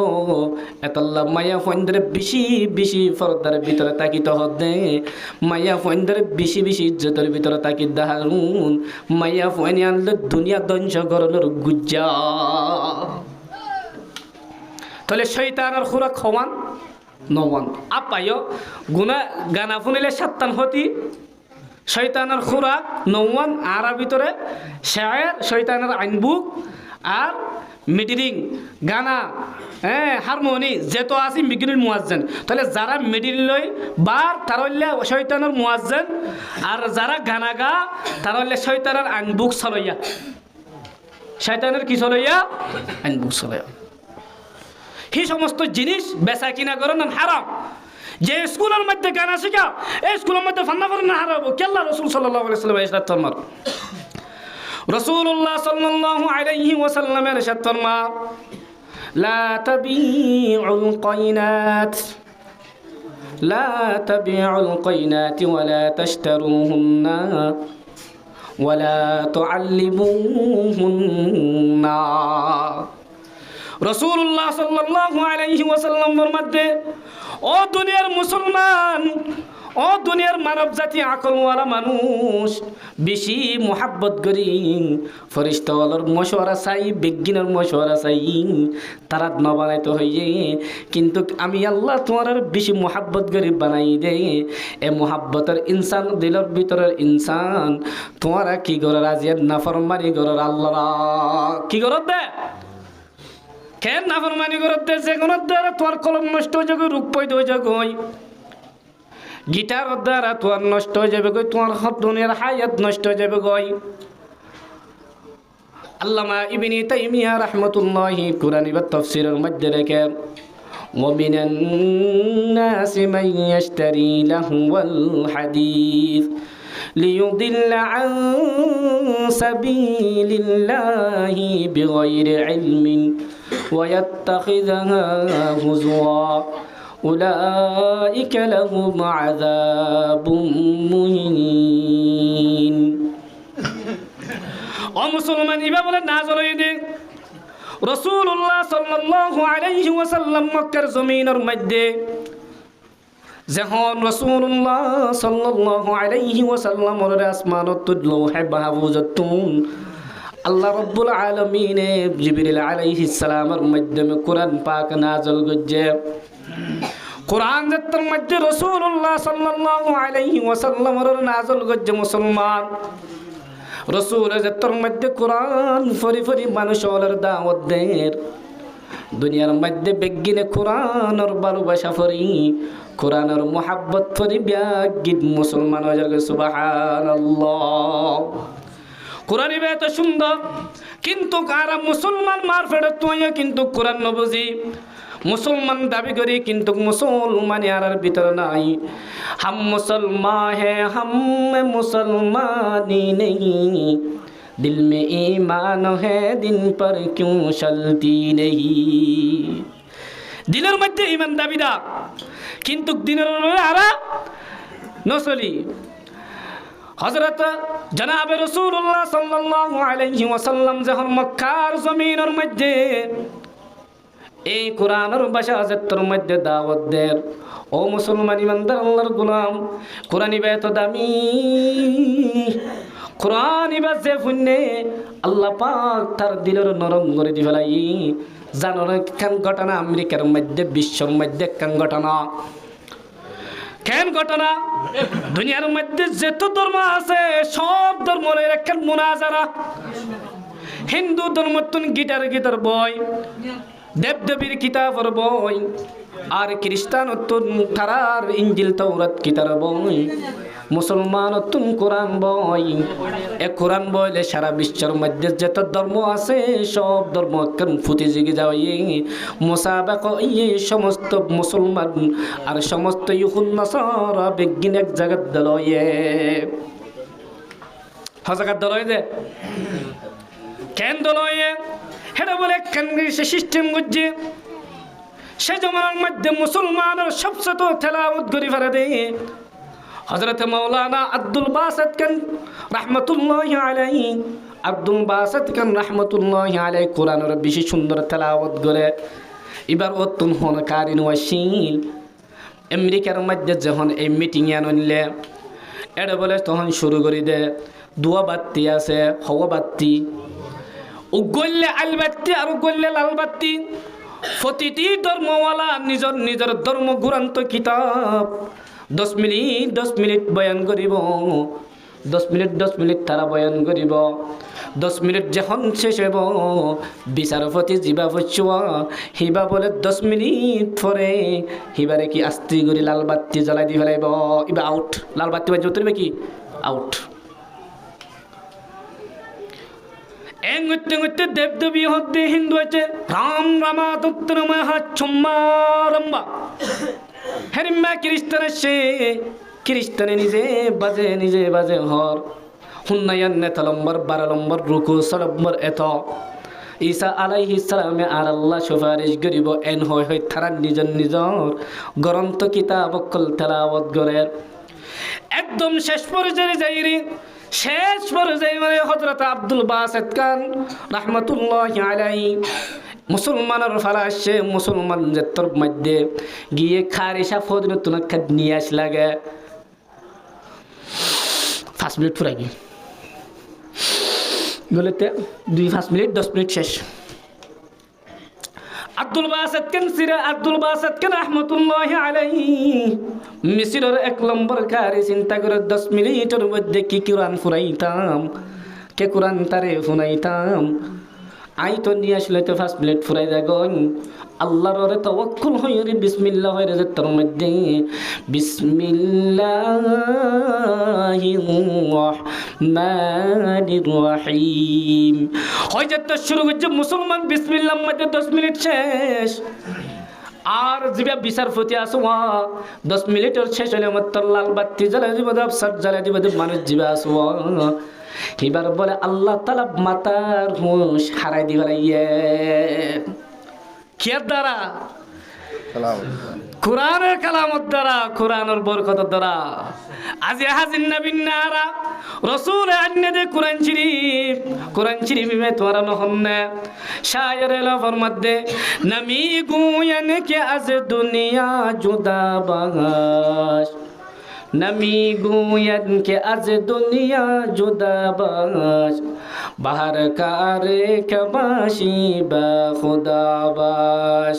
এতল্লা মাইয়া ফোন ধরে বেশি বেশি পর্দার ভিতরে তাকিতে হদে মাইয়া ফোন ধরে বেশি বেশি ইজ্জতের ভিতরে তাকি দাহারুন মাইয়া ফোন আনলে দুনিয়া ধ্বংস করানোর গুজ্জা তাহলে শয়তানের খুরা খওয়ান নওয়ান আপায়ো গুনা গানা শুনিলে সাত্তান হতি শয়তানের খুরা নওয়ান আর ভিতরে শায়ের শয়তানের আইনবুক আর মিডিরিং গানা হারমোনি যেত আছে মিগিনের মুয়াজ্জিন তাহলে যারা মিডিল লই বার তার হইলে শয়তানের মুয়াজ্জিন আর যারা গানা গা তার হইলে শয়তানের আইনবুক চলইয়া শয়তানের কি চলইয়া আইনবুক চলইয়া এই সমস্ত জিনিস বেচা কিনা করেন হারাম যে স্কুলের মধ্যে গানা শিখা এই স্কুলের মধ্যে ফান্না করেন না হারাবো কেল্লা রসুল সাল্লাল্লাহু আলাইহি ওয়াসাল্লাম ইরশাদ ফরমান রাসূলুল্লাহ সাল্লাল্লাহু আলাইহি ওয়াসাল্লাম ইরশাদ ফরমান লা তাবিউল কাইনাত লা তাবিউল কাইনাত ওয়া লা তাশতারুহুন্না ওয়া লা তুআল্লিমুহুন্না রাসূলুল্লাহ সাল্লাল্লাহু আলাইহি ওয়াসাল্লামের মধ্যে ও দুনিয়ার মুসলমান ও দুনিয়ার মানব জাতি আকলওয়ালা মানুষ বেশি মোহাব্বত করি ফরিস্তাওয়ালার মশওয়ারা চাই বিজ্ঞানের মশওয়ারা চাই তারা ন বানাইতে হইয়ে কিন্তু আমি আল্লাহ তোমার বেশি মোহাব্বত করি বানাই দে এ মোহাব্বতের ইনসান দিলের ভিতরের ইনসান তোমারা কি করে রাজিয়ার নাফরমানি করার আল্লাহ কি করত দে কেন নাফরমানি করতে যে কোনো দ্বারা তোমার কলম নষ্ট হয়ে যাবে রূপ পয়দ হয়ে যাবে গিটারের দ্বারা তোমার নষ্ট হয়ে যাবে গই তোমার দুনিয়ার হায়াত নষ্ট হয়ে যাবে গই আল্লামা ইবনে তাইমিয়া রাহমাতুল্লাহি কুরআন বা তাফসীরের মধ্যে লেখে ومن الناس من يشتري لهو الحديث ليضل عن سبيل الله بغير علم ويتخذها هزوا أولئك لهم عذاب مهين ومسلمان إبابة نازلين রাসূলুল্লাহ সাল্লাল্লাহু আলাইহি ওয়াসাল্লাম মক্কার জমিনের মধ্যে যখন রাসূলুল্লাহ সাল্লাল্লাহু আলাইহি ওয়াসাল্লামের আসমানত লৌহে মাহফুজতুন আল্লাহ রাব্বুল আলামিন জিবরিল আলাইহিস সালামের মাধ্যমে কোরআন পাক নাযিল করছে কোরআন যেটার মধ্যে রাসূলুল্লাহ সাল্লাল্লাহু আলাইহি ওয়াসাল্লামের নাযিল করছে মুসলমান রসুল যেটার মধ্যে কোরআন ফরি ফরি মানুষের দাওয়াত দেয় দুনিয়ার মধ্যে বেগিনে কোরআনের ভালোবাসা ফরি কোরআনের মোহাব্বত ফরি ব্যাগিদ মুসলমান হয়ে যাবে সুবহানাল্লাহ কোরআন এত সুন্দর কিন্তু কারা মুসলমান মারফেট তুই কিন্তু কোরআন ন বুঝি मुसलमान दाबी करी किंतु मुसलमान यार भीतर नहीं हम मुसलमान हैं हम मुसलमानी नहीं दिल में ईमान है दिन पर क्यों चलती नहीं दिलर मध्य ईमान दाबी दा किंतु दिनर आरा नसली हजरत जनाब रसूलुल्लाह सल्लल्लाहु अलैहि वसल्लम जहर मक्कार जमीनर मध्य এই কোরআনের ভাষা যেটার মধ্যে দাওয়াত দেয় ও মুসলমান ইমানদার আল্লাহর গোলাম কোরআন এত দামি কোরআন যে শুনে আল্লাহ পাক তার দিলের নরম করে দি ফেলাই জানো কেন ঘটনা আমেরিকার মধ্যে বিশ্বের মধ্যে কেন ঘটনা কেন ঘটনা দুনিয়ার মধ্যে যত ধর্ম আছে সব ধর্মের একটা মুনাজারা হিন্দু ধর্ম তুন গিটার গিটার বয় দেব দেবীর কিতাবর বই আর খ্রিস্টান তারার ইঞ্জিল তৌরাত কিতাব বই, মুসলমান কোরআন বই। এ কোরআন বইলে সারা বিশ্বের মধ্যে যত ধর্ম আছে সব ধর্ম ফুটে জিগে যাওয়াই মোসাবেক ইয়ে সমস্ত মুসলমান আর সমস্ত ইহুদ নাসারা বিজ্ঞান এক জায়গার দলয়ে হজাগার দলয়ে দে কেন দলয়ে হেটা বলে কেন সিস্টেম করছে সে জমানার মধ্যে মুসলমানের সবচেয়ে তো তেলাওয়াত করি ফেলে দেয় হযরত মাওলানা আব্দুল বাসিত খান রাহমাতুল্লাহি আলাইহি। আব্দুল বাসিত খান রাহমাতুল্লাহি আলাইহি কোরআনের বেশি সুন্দর তেলাওয়াত করে। এবার অতুন হন কারিন ওয়াসিল আমেরিকার মধ্যে যখন এই মিটিং আনলে এটা বলে তখন শুরু করে দে দুয়া বাতি আছে হওয়া বাতি উগল্লে আলবাতি আর উগল্লে লালবাতি। প্রতিটি ধর্মওয়ালা নিজের নিজের ধর্ম গ্রন্থ কিতাব 10 মিনিট বয়ান করিব, 10 মিনিট তারা বয়ান করিব। 10 মিনিট যখন শেষ হব বিচারপতি জিবা পড়ছুয়া হিবা বলে 10 মিনিট পরে হিবারে কি আস্তি করে লাল বাতি জ্বালাই দি ফেলাইব, ইবা আউট। লাল বাতি বাজে উঠবে কি আউট। এঙ্গুতে দেবদেবী হতে হিন্দু আছে রাম রামা তত্রমহা চুম্মারম্বা হেরিম্মা খ্রিস্টান আছে খ্রিস্টানে নিজে বাজে হর হুন্নায়ান নেতা নম্বর 12 নম্বর রুকু নম্বর এত ঈসা আলাইহিস সালামে আর আল্লাহ সুপারিশ করিব এন হয় তারা নিজের গ্রন্থ কিতাব অকল তেলাওয়াত করে। একদম শেষ পর্যায়ে যাইরি শেষ পর্যায়ে মানে হযরত আব্দুল বাসিত খান রাহমাতুল্লাহি আলাইহি মুসলমানের ফালা আসছে মুসলমান জেতর মধ্যে গিয়ে খারিসা ফদিনত নখাদ নিয়ে আস লাগে 5 মিনিট পুরা গিয়ে বলেতে 5 মিনিট 10 মিনিট শেষ। আব্দুল বাসিত খান রাহমাতুল্লাহি আলাইহি মিসরের 1 নম্বর কারি চিন্তা করে 10 মিনিটের মধ্যে কি কোরআন ফুরাইতাম, কে কোরআন তারে ফুনাইতাম। আই তো নিয়ে আসলে তো 5 মিনিট ফুরাই যাগন। আল্লাহর ওরে তাওয়াক্কুল হইরে বিসমিল্লাহ হইরে যে তোর মধ্যে বিসমিল্লাহির রহমানির রহিম হয় যে তো শুরু করছে মুসলমান বিসমিল্লাহর মধ্যে 10 মিনিট শেষ। আর জিবা বিচারপতি আসো 10 মিনিটের শেষ হলে আমার তোর লাল বাতি জ্বালা দিব সব জ্বালা দিব মানুষ জিবা আসো এবার বলে আল্লাহ তাআলা মাতার হুঁশ হারাই দিবার ইয়ে কিয়ার দ্বারা কোরআনের কালামত দ্বারা কোরআনের বরকতের দ্বারা আজ হাজির নবীন নারা রাসূল আন্নে দে কোরআন শরীফ মে তোরা নহন্নে শায়ের লফর মধ্যে নমি গুয়ন কে আজ দুনিয়া জুদা বাগাস नमी गुयन के आज दुनिया जुदा बाश बाहर कारे कबाशी बा खुदा बाश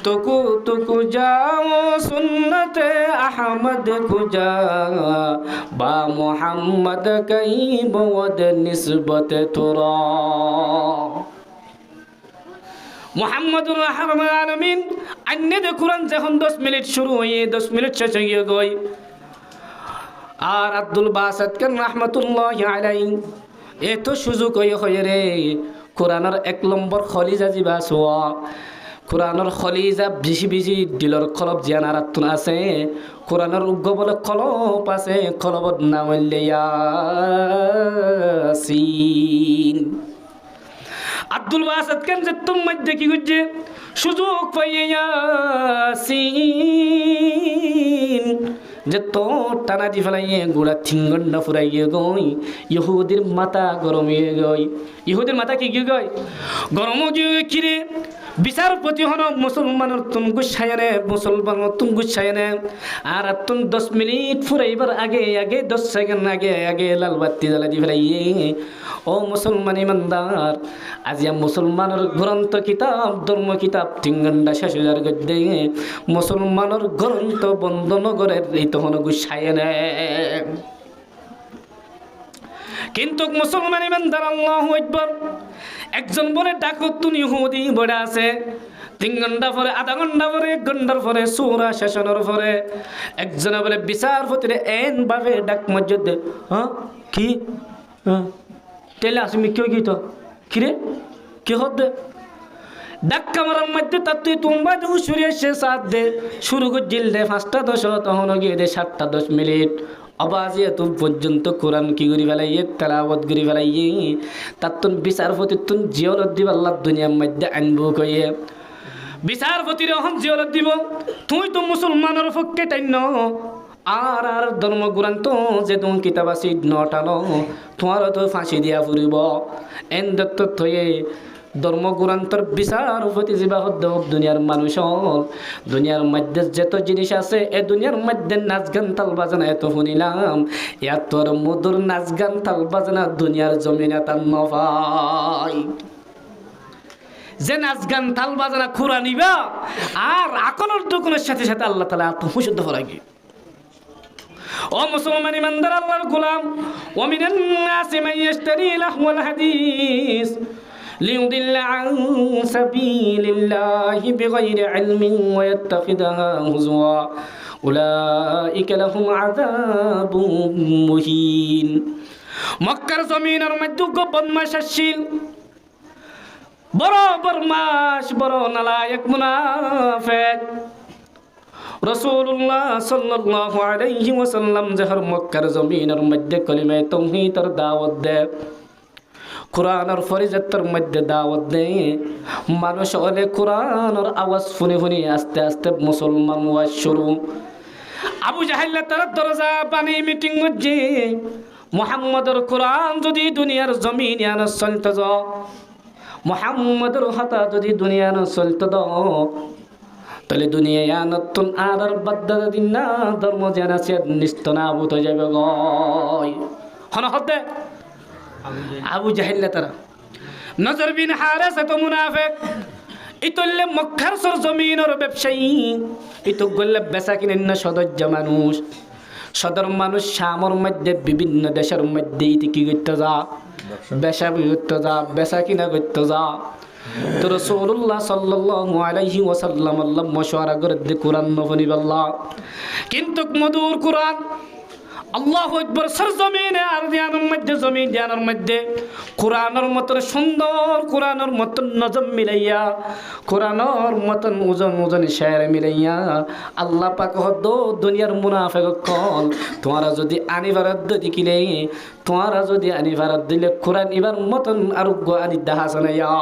तुकु जाओ सुन्नत अहमद खुजा बा मोहम्मद कई बवद निस्बत तुरा मुहम्मदुर रहमान आलमीन अन्य दे कुरान যখন 10 মিনিট শুরু হয়ে 10 মিনিট শেষ হয়ে গই। আর আব্দুল বাসিত খান রাহমাতুল্লাহি আলাইহি এত সুযোগ হয়ে রে কোরআনের 1 নম্বর খলিজা জিবা সোয়া কোরআনের খলিজা বেশি দিলর খলব জিয়ানারাতুন আছে কোরআনের উগ্গ বলে খলব আছে খলবত নাম হইলে ইয়াসিন। আব্দুল বাসিত খান যে তোর মধ্যে কি করছে সুযোগ পাইয়া ইয়াসিন যে তো টানা দি ফেলাইয়ে গোড়া থিঙ্গন্ডা ফুরাইয়ে গই ইহুদির মাথা গরম হয়ে গই। ইহুদির মাথা কি গিয়ে গই গরম গিয়ে কিরে বিচারপতি হন মুসলমানের তুম গুছায়নে মুসলমানের তুম গুছায়নে আর তুম 10 মিনিট ফুরাইবার আগে 10 সেকেন্ড আগে লাল বাতি জ্বালা দি ফেলাইয়ে ও মুসলমান ইমানদার আজিয়া মুসলমানের গ্রন্থ কিতাব ধর্ম কিতাব থিঙ্গন্ডা শেষ হয়ে যার গদ্দে মুসলমানের গ্রন্থ বন্ধ নগরের এই তখন গুছায়নে কিন্তু মুসলমান ইমানদার আল্লাহু আকবার একজন বলে ডাকতুন ইহুদি বড় আছে 3 ঘন্টা পরে, আধা ঘন্টা পরে, 1 ঘন্টার পরে সূরা শেষ হওয়ার পরে একজনে বলে বিচারপতিরে এন ভাবে ডাক মসজিদে, হ্যাঁ কি হ্যাঁ তেলে আসমি কেউ কি তো কিরে কি হতে ডাক কামার মধ্যে তার তুই তোমার যে সূর্য সে সাথ দে শুরু করছিল দে 5টা 10 তখন গিয়ে দে 7টা 10 মিনিট আবাজে এত পর্যন্ত কোরআন কি করি ফেলাইয়ে তেলাওয়াত করি ফেলাইয়ে তার তুন বিচারপতি তুন জিয়রত দিব আল্লাহ দুনিয়ার মধ্যে আনবো কইয়ে বিচারপতির অহম জিয়রত দিব তুই তো মুসলমানের পক্ষে টাইন আর আর ধর্মগ্রন্থ যে তুমি কিতাব আছে নটানো তোমার তো ফাঁসি দিয়া ফুরিব এন দত্ত থয়ে ধর্মগ্রন্থর বিচারপতি যিবা হদ্দ দুনিয়ার মানুষ দুনিয়ার মধ্যে যত জিনিস আছে এ দুনিয়ার মধ্যে নাচ গান তাল বাজানা এত শুনিলাম এতর মধুর নাচ গান তাল বাজানা দুনিয়ার জমিনে তার নফাই যে নাচ গান তাল বাজানা খুরা নিবা আর আকলের দোকানের সাথে সাথে আল্লাহ তাআলা আত্মশুদ্ধ হরাগে ও মুসলমান ইমানদার আল্লাহর গোলাম ওয়া মিনান নাসি মান ইশতারি লাহওয়াল হাদিস ليضل عن سبيل الله بغير علم ويتخذها هزوا أولئك لهم عذاب مهين মক্কার জমিনের মধ্যে বদমাশ আসছিল বড় বদমাশ বড় নালায়েক মুনাফিক রাসূলুল্লাহ সাল্লাল্লাহু আলাইহি ওয়াসাল্লাম যাহার মক্কার জমিনের মধ্যে কলিমা তাওহীদের দাওয়াত দেয় কোরআনের ফরিজতের মধ্যে দাওয়াত দেয় মানুষ হলে কোরআনের আওয়াজ শুনে শুনে আস্তে আস্তে মুসলমান হওয়া শুরু আবু জাহেল তার দরজা পানি মিটিং হচ্ছে মুহাম্মদের কোরআন যদি দুনিয়ার জমিনে আনা চলতে যাও মুহাম্মদের হাতা যদি দুনিয়ার চলতে দাও তাহলে দুনিয়ায় নতুন আর বাদ্দার দিন না ধর্ম জানাছে নিস্তনাবুত হয়ে যাবে গয় হন হতে আবু জাহেল তারা নজর বিন হারেস এত মুনাফিক ইতলে মক্কার সরজমিনের ব্যবসায়ী ইতো গল্লে বেচা কিনেন না সদস্য মানুষ সদর মানুষ শামর মধ্যে বিভিন্ন দেশের মধ্যে ইতি কি করতে যা বেচা করতে যা বেচা কিনা করতে যা তো রাসূলুল্লাহ সাল্লাল্লাহু আলাইহি ওয়াসাল্লাম আল্লাহ মশওয়ারা করে দে কোরআন নবনিবাল্লাহ কিন্তু মধুর কোরআন আল্লাহু আকবার সরজমিনে আর দিয়ানের মধ্যে জমিন দিয়ানের মধ্যে কোরআনের মতন সুন্দর কোরআনের মতন নজম মিলাইয়া কোরআনের মতন ওজন শের মিলাইয়া আল্লাহ পাক হদ দুনিয়ার মুনাফিক কল তোমারা যদি আনিবারদ দেখিলে তোমারা যদি আনিবারদ দিলে কোরআন ইবার মতন আরোগ্য আনি দাহাসানাইয়া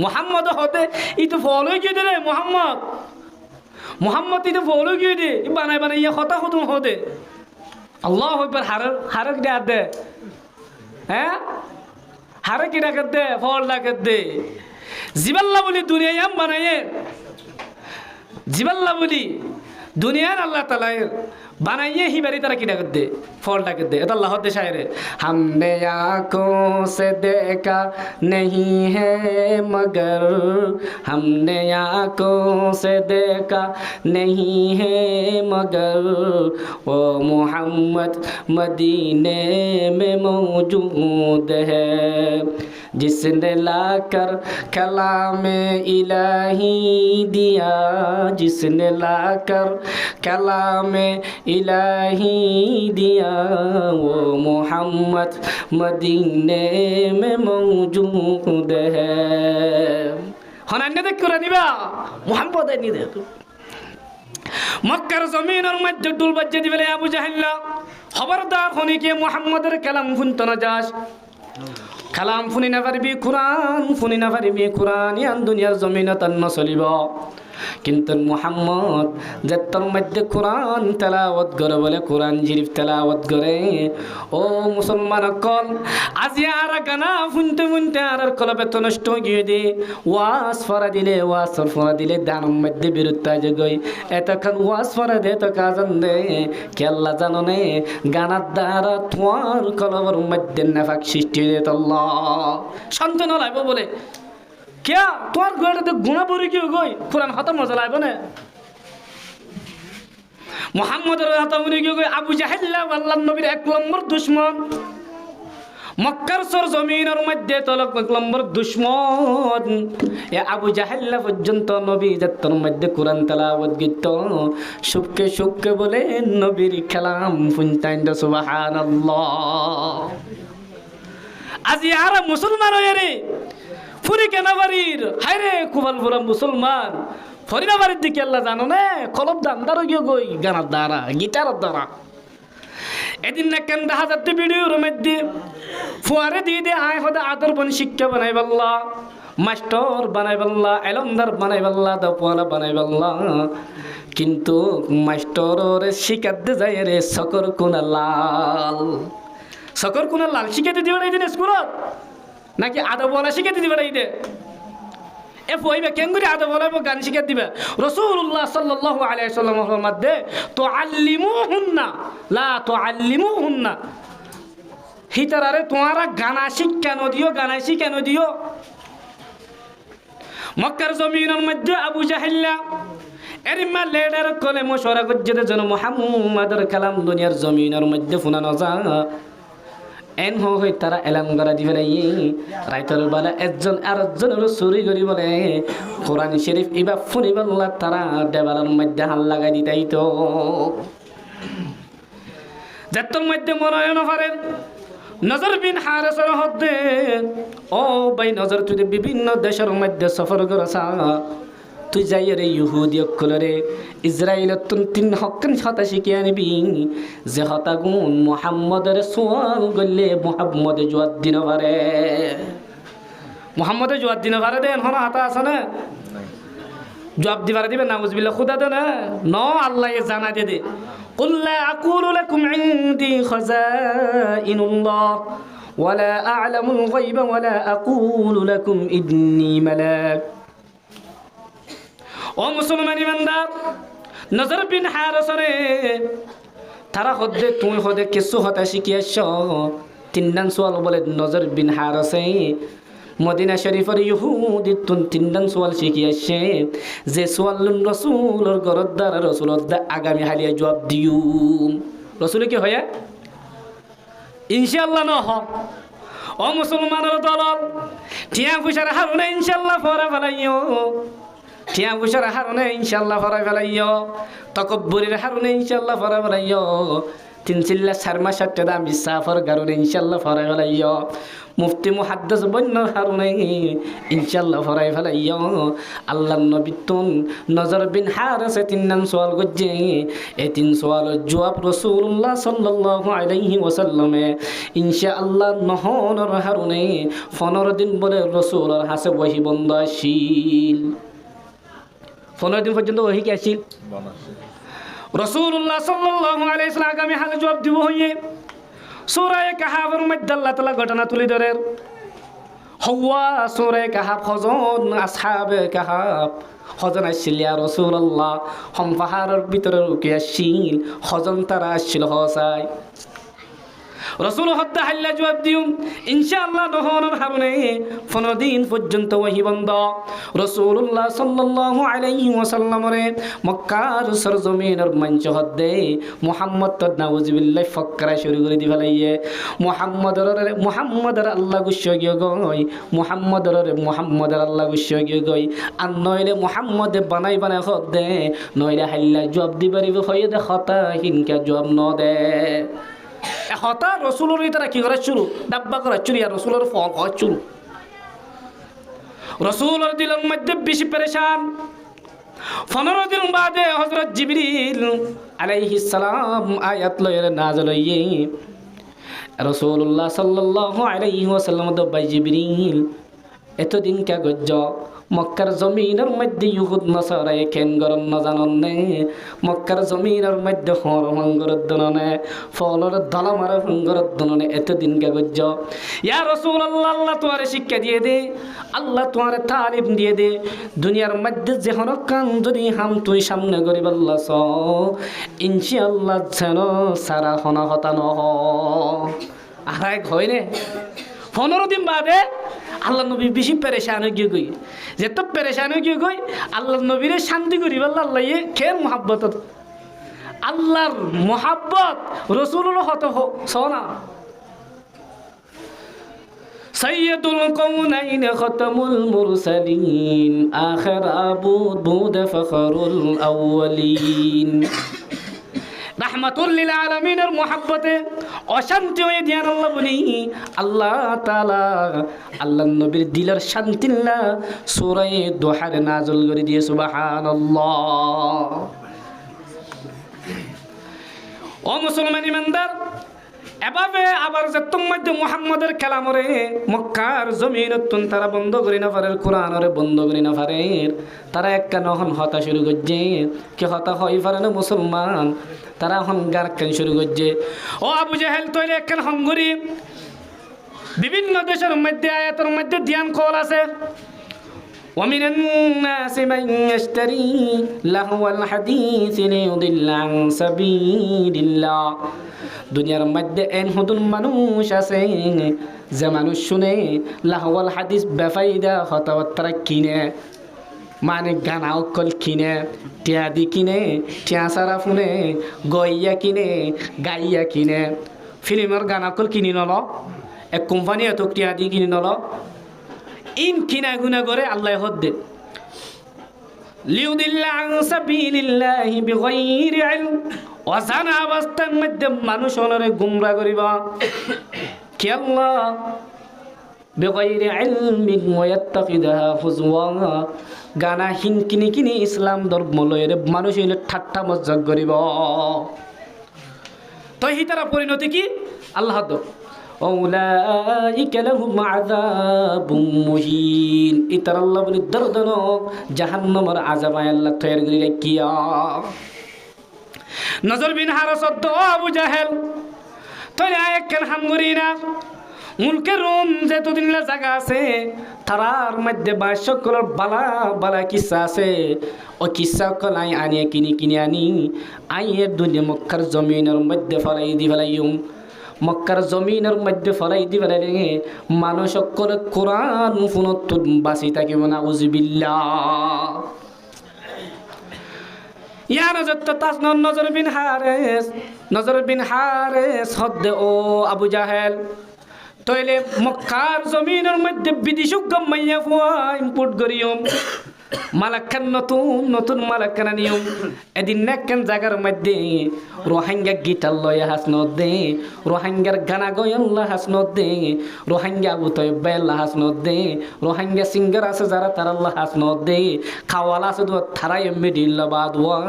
মুহাম্মদ হতে ইতো ফলো কি দিলে মুহাম্মদ ইতো ফলো কি দে বানাই বানাইয়া কথা খতম হতে আল্লাহ একবার হারক ডাক দে হ্যাঁ হারে কি ডাক দে ফল ডাক দে জিবাল্লা বলি দুনিয়া বানাইয়ে জিবাল্লা বলি দুনিয়ার আল্লাহ তাআলা बनाइए ही मेरी तरह की डगत दे फॉल डगत दे तो अल्लाह दे शायर हमने आँखों से देखा नहीं है मगर हमने आँखों से देखा नहीं है मगर वो मोहम्मद मदीने में मौजूद है जिसने लाकर कलाम इलाही दिया जिसने लाकर कलाम इलाही दिया वो मोहम्मद मदीने में मौजूद है हनान्य देख कर निबा मोहम्मद ने दे तो मक्कर जमीन और मध्य डुल बज्जे दिबले अबू जहल खबरदार होने के मोहम्मदर कलाम फुनत न जास कलाम फुनी ना पारबी कुरान यान दुनियार जमीन तन्न चलिब কিন্তু মুহাম্মদ যেতর মধ্যে কোরআন তেলাওয়াত করে বলে কোরআন শরীফ তেলাওয়াত করে ও মুসলমান কল আজি আর গানা শুনতে শুনতে আর কলবে তো নষ্ট হয়ে দে ওয়াজ ফরা দিলে দানের মধ্যে বিরুদ্ধে জগই এতক্ষণ ওয়াজ ফরা দে তো কাজন দে কেল্লা জানো নে গানার দ্বারা তোমার কলবের মধ্যে নেফাক সৃষ্টি হয়ে যেত আল্লাহ সন্তান লাইব বলে क्या तुम्हार गोड़े तो गुना बुरी क्यों गई कुरान खत्म हो चला है बने मोहम्मद खत्म क्यों गई अबू जहल अल्लाह नबीर एक नंबर दुश्मन মক্কার সর জমিনের মধ্যে তলক নম্বর দুশ্মন এ আবু জাহেল্লা পর্যন্ত নবী যাত্রার মধ্যে কোরআন তেলাওয়াত গীত সুখকে সুখকে বলে নবীর খেলাম ফুনতাইন সুবহানাল্লাহ। আজি আর মুসলমান হয়ে রে ফুরি কেনাবাড়ির হায় রে কুবালপুরা মুসলমান ফরিনাবাড়ির দিকে আল্লাহ জানো না কলব দান্দার গিয়ে গই গানার দ্বারা গিটারের দ্বারা এদিন না কেন দেখা যাচ্ছে ভিডিওর মধ্যে ফুয়ারে দিয়ে দিয়ে আয় হতে আদর বন শিক্ষা বানাই বললা মাস্টার বানাই বললা এলমদার বানাই বললা দপওয়ালা বানাই বললা কিন্তু মাস্টরের শিখাতে যায় রে সকর কোনা লাল সকর কোনা লাল শিখাতে দিবে এই দিন স্কুলত নাকি আদবওয়ালা শিখাতে দিবে এই দে এ ফইবে কেঙ্গুরি আদবওয়ালা গান শিখাতে দিবে রাসূলুল্লাহ সাল্লাল্লাহু আলাইহি ওয়াসাল্লামের মধ্যে তুআল্লিমুহুন্না লা তুআল্লিমুহুন্না হিতারারে তোমারা গানা শিক্ষা নদিও গানা শিক্ষা নদিও। মক্কার জমিনের মধ্যে আবু জাহেল্লা এরিমা লেডার কলে মশওয়ারা করছে যেন মুহাম্মাদের কালাম দুনিয়ার জমিনের মধ্যে ফুনানো যা এন হই তারা এলান করা দিবে না রাইতর বেলা একজন আরেকজনের চুরি করি বলে কোরআন শরীফ ইবা ফুনি বললা তারা দেওয়ালের মধ্যে হাল লাগাই দিতাই তো যাত্রার মধ্যে মনোনয়ন করেন নজর বিন হারেসের হদ্দে ও ভাই নজর তুই বিভিন্ন দেশের মধ্যে সফর করছা তুই যাই রে ইহুদি অকলরে ইসরায়েলত তিন হকান হতা শিখে আনবি যে হতা গুণ মুহাম্মদের সোয়াল গলে মুহাম্মদে জোয়াদ দিন পারে মুহাম্মদে জোয়াদ দিন পারে দেন হন হাতা আছে না জবাব দিবার দিবে নাউজুবিল্লাহ খুদা দে না ন আল্লাহ জানা দে দে قل لا أقول لكم عندي خزائن الله ولا أعلم الغيب ولا أقول لكم إني ملاك ও মুসলমান ইমানদার নজর বিন হারেসরে তারা হদে তুই হদে কিছু হতা শিখিয়েছ তিনদান সোয়াল বলে নজর বিন হারেসে মদিনা শরীফের ইহুদি তিনদান সোয়াল শিখিয়েছে যে সোয়াল রসুলের ঘরের দ্বারা রসুলের আগামী হালিয়া জবাব দিও রসুল কি হয় ইনশাআল্লাহ ন ও মুসলমানের দল ঠিয়া পয়সার হারুনে ইনশাআল্লাহ ফরা ফেলাইও ঠিয়া পয়সার হারুনে ইনশাআল্লাহ ফরা ফেলাইও তকব্বুরের হারুনে ইনশাআল্লাহ ফরা ফেলাইও তিন চিল্লা শর্মা সাতটা দাম সাফর গারুনে ইনশাআল্লাহ ফরা ফেলাইও মুফতি মুহাদ্দিস বন্যর হারুনে ইনশাআল্লাহ ফরাই ফেলাইও আল্লাহর নবী তুন নজর বিন হারেসে তিন নাম সওয়াল গজ্জে এই তিন সওয়ালের জবাব রাসূলুল্লাহ সাল্লাল্লাহু আলাইহি ওয়াসাল্লামে ইনশাআল্লাহ নহনর হারুনে 15 দিন বলে রাসূলের হাসে ওহী বন্ধ আসিল 15 দিন পর্যন্ত ওহী কি আসিল রাসূলুল্লাহ সাল্লাল্লাহু আলাইহি ওয়াসাল্লাম আগামী হালে জবাব দিব হইয়ে সূরা কাহাফের মধ্যে আল্লাহ তাআলা ঘটনা তুলে ধরেন হাওয়া সূরা কাহাফ হজন আসহাবে কাহাফ হজন আসছিল ইয়া রাসূলুল্লাহ হম পাহাড়ের ভিতরে লুকে আসছিল হজন তারা আসছিল হসাই রাসূল হত্যা হাল্লা জবাব দিও ইনশাআল্লাহ নহনর হারুনে 15 দিন পর্যন্ত ওহী বন্ধ রাসূলুল্লাহ সাল্লাল্লাহু আলাইহি ওয়াসাল্লামরে মক্কার সরজমিনের মঞ্চ হদ্দে মুহাম্মদ তো নাউজুবিল্লাহ ফকরা শুরু করে দি ফেলাইয়ে মুহাম্মদের আল্লাহ গুষ্য গিয়ে গই মুহাম্মদের আল্লাহ গুষ্য গিয়ে গই আর নইলে মুহাম্মদে বানাই হদ্দে নইলে হাল্লা জবাব দিবারিব হয়ে দে হতা হিনকা জবাব ন দে হতা রসুলের তারা কি করা শুরু ডাব্বা করা চুরি আর রসুলের ফল হওয়া শুরু রসুলের দিলের মধ্যে বেশি পেরেশান 15 দিন বাদে হযরত জিবরিল আলাইহিস সালাম আয়াত লয়ে নাযিল হইয়ে রাসূলুল্লাহ সাল্লাল্লাহু আলাইহি ওয়াসাল্লাম দবাই জিবরিল এতদিন কে গজ্জ মক্কার জমিনের মধ্যে ইহুদ নাসারা কেন গরম না জানন নে মক্কার জমিনের মধ্যে হর হঙ্গরত দননে ফলর দলমার হঙ্গরত দননে এতদিন কে গজ্জ ইয়া রাসূলুল্লাহ আল্লাহ তোমারে শিক্ষা দিয়ে দে আল্লাহ তোমারে তালিম দিয়ে দে দুনিয়ার মধ্যে যে হন কান যদি হাম তুই সামনে গরিব আল্লাহ স ইনশাআল্লাহ যেন সারা হনা হতা নহ আরে হইনে 15 দিন বাদে আল্লাহ নবী বেশি পেরেশান হয়ে গই যে তো পেরেশান হয়ে গই আল্লাহ নবীরে শান্তি করিব আল্লাহ খের মোহাব্বত আল্লাহর মোহাব্বত রসুলের হত সোনা সাইয়্যিদুল কাউনাইন খাতামুল মুরসালিন আখির আবুদ ফখরুল আউয়ালিন রাহমাতুল লিল আলামিনের মুহাব্বতে অশান্তি হয়ে দিয়ান আল্লাহ বলি আল্লাহ তাআলা আল্লাহর নবীর দিলের শান্তিল্লা সূরা দুহার নাযিল করে দিয়ে সুবহানাল্লাহ। ও মুসলমান ইমানদার, এভাবে আবার যে তোমাদের মুহাম্মদের কালামরে মক্কার জমিনতুন তারা বন্ধ করি না পারে, কোরআনরে বন্ধ করি না পারে, তারা একটা নহন হতা শুরু করছে। কে হতা হই পারে না মুসলমান, তারা হন গার কেন শুরু করছে। ও আবু জাহেল তৈরি একখান হঙ্গরি বিভিন্ন দেশের মধ্যে আয়াতের মধ্যে ধ্যান কল আছে। ومن الناس من يشتري لهو الحديث ليضل عن سبيل الله। দুনিয়ার মধ্যে এন হুদুন মানুষ আছে যে মানুষ শুনে লাহওয়াল হাদিস বেফাইদা কথাবার্তা কিনে, মানে গানা অকল কিনে, টিয়াদি কিনে, টিয়া সারা ফুনে, গইয়া কিনে, গাইয়া কিনে, ফিল্মের গানা অকল কিনি নল, এক কোম্পানি এত টিয়াদি কিনি নল, ইন কিনা গুনা করে আল্লাহ হদ্দে লিউদিল্লা আন সাবিলিল্লাহি বিগাইরি ইলম। অজানা অবস্থার মধ্যে মানুষ ওনারে গুমরা করিবা কি আল্লাহ বিগাইরি ইলমিন ওয়াত্তাখিদাহা হুজওয়া। গানা হিন কিনি কিনি ইসলাম ধর্ম লয়ের মানুষ হইলে ঠাট্টা মজাক করিব। তো হিতারা পরিণতি কি আল্লাহ দো উলাইকা লাহুম আযাবুম মুহিন। ইতার আল্লাহ বলি দর্দনক জাহান্নামের আযাব আল্লাহ তৈরি করে রাখিয়া। নজর বিন হারাস আবু জাহেল তৈরি একখান হামগরিনা মুলকের রোম যেতদিন জায়গা আছে তারার মধ্যে সকলের বালা বালা কিসা আছে। ও কিসা কলাই আনিয়ে কিনি আনি আইয়ে দুনিয়া মক্কার জমিনের মধ্যে ফলাই দি ফেলাইম। মক্কার জমিনের মধ্যে ফলাই দি ফেলাইলে মানুষ সকলে কোরআন ফোনত বাঁচি থাকিব না উজবিল্লাহ। ইয়া নজর বিন হারেস হদ্দে ও আবু জাহেল তইলে মক্কার জমিনের মধ্যে বিদেশ মাইয়া ফুয়া ইম্পোর্ট করিয়ম মালাক্কান নতুন মালাক্কান নিয়ম। এদিন নাক্কান জায়গার মধ্যে রোহিঙ্গা গিটার লয়া হাসনত দে, রোহিঙ্গার গানা গয়ল্লা হাসনত দে, রোহিঙ্গা উতয় বেল্লা হাসনত দে, রোহিঙ্গা সিঙ্গার আছে যারা তারাল্লা হাসনত দে, খাওয়ালা আছে দোয়া তারাই মিডিল্লা বাদওয়া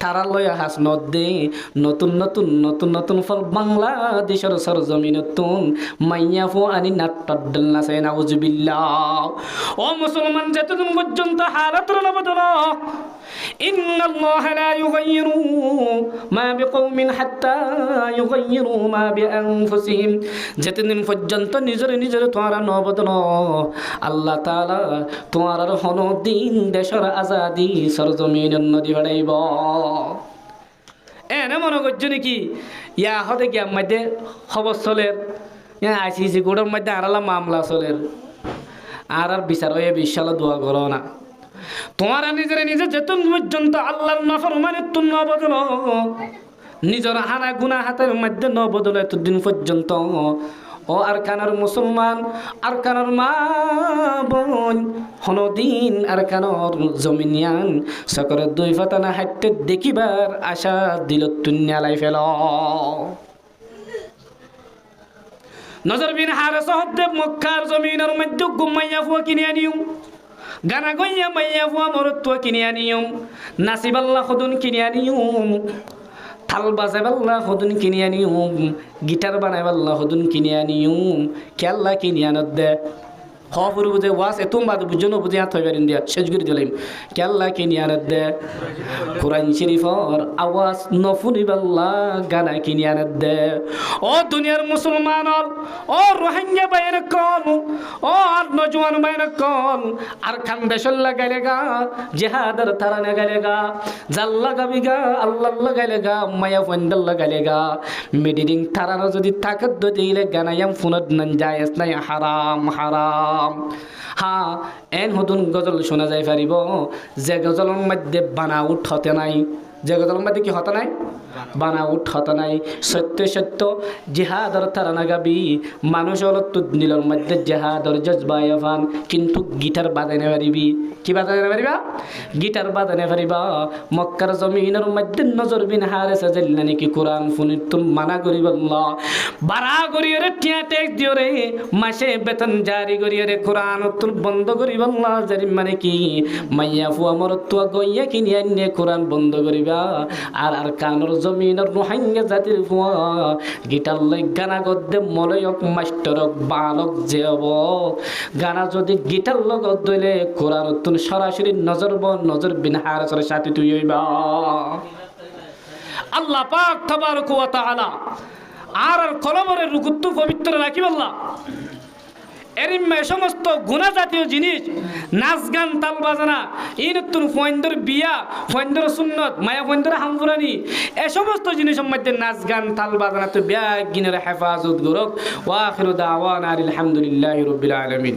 তারা লয়া হাসনত দে। নতুন ফল বাংলাদেশের সরজমিনতুন মাইয়া ফো আনি নাট্টাড্ডল নাসে নাউজুবিল্লাহ। ও মুসলমান যতদিন পর্যন্ত হালাতের বদল ইন্নাল্লাহা লা ইউগাইয়িরু মা বিকওমিন হাত্তা ইউগাইয়িরু মা বিআনফুসিহিম। যতদিন পর্যন্ত নিজের তোমরা ন বদল আল্লাহ তাআলা তোমার হনদিন দেশের আজাদি সরজমিনের নদী বাড়াইব। এনে মনে করছো নাকি ইয়া হতে গিয়া মধ্যে খবর চলের আইসিসি কোর্টের মধ্যে আরালা মামলা চলের আর বিচার হয়ে বিশাল দোয়া করো না। তোমারা নিজে যেতন পর্যন্ত আল্লাহর নাফরমানি তুন ন বদল নিজের হানা গুনাহ হাতের মধ্যে ন বদল এতদিন পর্যন্ত। ও আরকানের মুসলমান, আরকানের মা বোন হনদিন আরকানের জমিনিয়ান সকলের দুই ফাতানা হাঁটতে দেখিবার আশা দিল তুন্যালাই ফেল। নজর বিন হারেস হদ্দে মক্কার জমিনের মধ্যে গুমাইয়া ফুয়া কিনে আনিও, গানা গইয়া মাইয়া ফুয়া মরত্তুয়া কিনে আনিও, নাসিবাল্লা খুদুন কিনে আনিও, থাল বাজাবাল্লা হদুন কিনে আনিও, গিটার বানাইবাল্লা হদুন কিনে আনিও, খেললা কিনে আনত দে হপুর বুঝে ওয়াস এত বাদ বুঝো বুঝে হাত হয়ে পারেন দিয়া শেষ করে দিলাম। খেললা কিনে আনত দে কোরআন শরীফর আওয়াজ নফুনিবাল্লা গানা কিনে আনত দে। ও দুনিয়ার মুসলমানর, ও রোহিঙ্গা বাইরে কল, ও আর নজওয়ান বাইরে কল, আর খান দেশল লাগাইলে গা জেহাদার তারা লাগাইলে গা জাল্লা গাবি গা আল্লাহ লাগাইলে গা মায়া ফন্ডাল লাগাইলে গা মেডিডিং তারানো যদি তাকত দিলে গানায়াম ফোনত নান যায় নাই হারাম হারাম। হ্যাঁ এন হদুন গজল শোনা যায় পারিব যে গজলের মধ্যে বানা উঠতে নাই, জগতের মধ্যে কি হতা নাই বানাউট হতা নাই সত্য সত্য জিহাদর তারানা গাবি মানুষ হল তুদনিলর মধ্যে জিহাদর জজবায়াফান কিন্তু গিটার বাজাইতে পারিবি কি বাজাইতে পারিবা গিটার বাজাইতে পারিবা মক্কার জমিনের মধ্যে নজর বিন হারেসা জাল্লা নাকি কোরআন ফুনি তুম মানা করিব আল্লাহ বাড়া করিও রে টিয়া ট্যাক্স দিও রে মাসে বেতন জারি করিও রে কোরআন তুল বন্ধ করিব আল্লাহ জারি মানে কি মাইয়া ফুয়া মরতুয়া গইয়া কিনি আনিয়ে কোরআন বন্ধ করিবা আর আর কানর জমিনের রোহাঙ্গা জাতির ফুয়া গিটার লই গানা গদ্দে মলয়ক মাস্টরক বালক যেব গানা যদি গিটার লগত দইলে কোরআন তুল সরাসরি নজর বিন হারেসের সাথে তুই হইবা আল্লাহ পাক তাবারক ওয়া তাআলা আর কলমের রুকুত্তু পবিত্র রাখিব আল্লাহ এরিম সমস্ত গুনাহ জাতীয় জিনিস নাচ গান তাল বাজনা ইনতুন ফয়ন্দর বিয়া ফয়ন্দর সুন্নত মায়া ফয়ন্দর হামফুরানি এই সমস্ত জিনিসের মধ্যে নাচ গান তাল বাজনা তো বিয়া গিনের হেফাজত করক ওয়া আখিরু দাওয়ানা আলহামদুলিল্লাহি রাব্বিল আলামিন।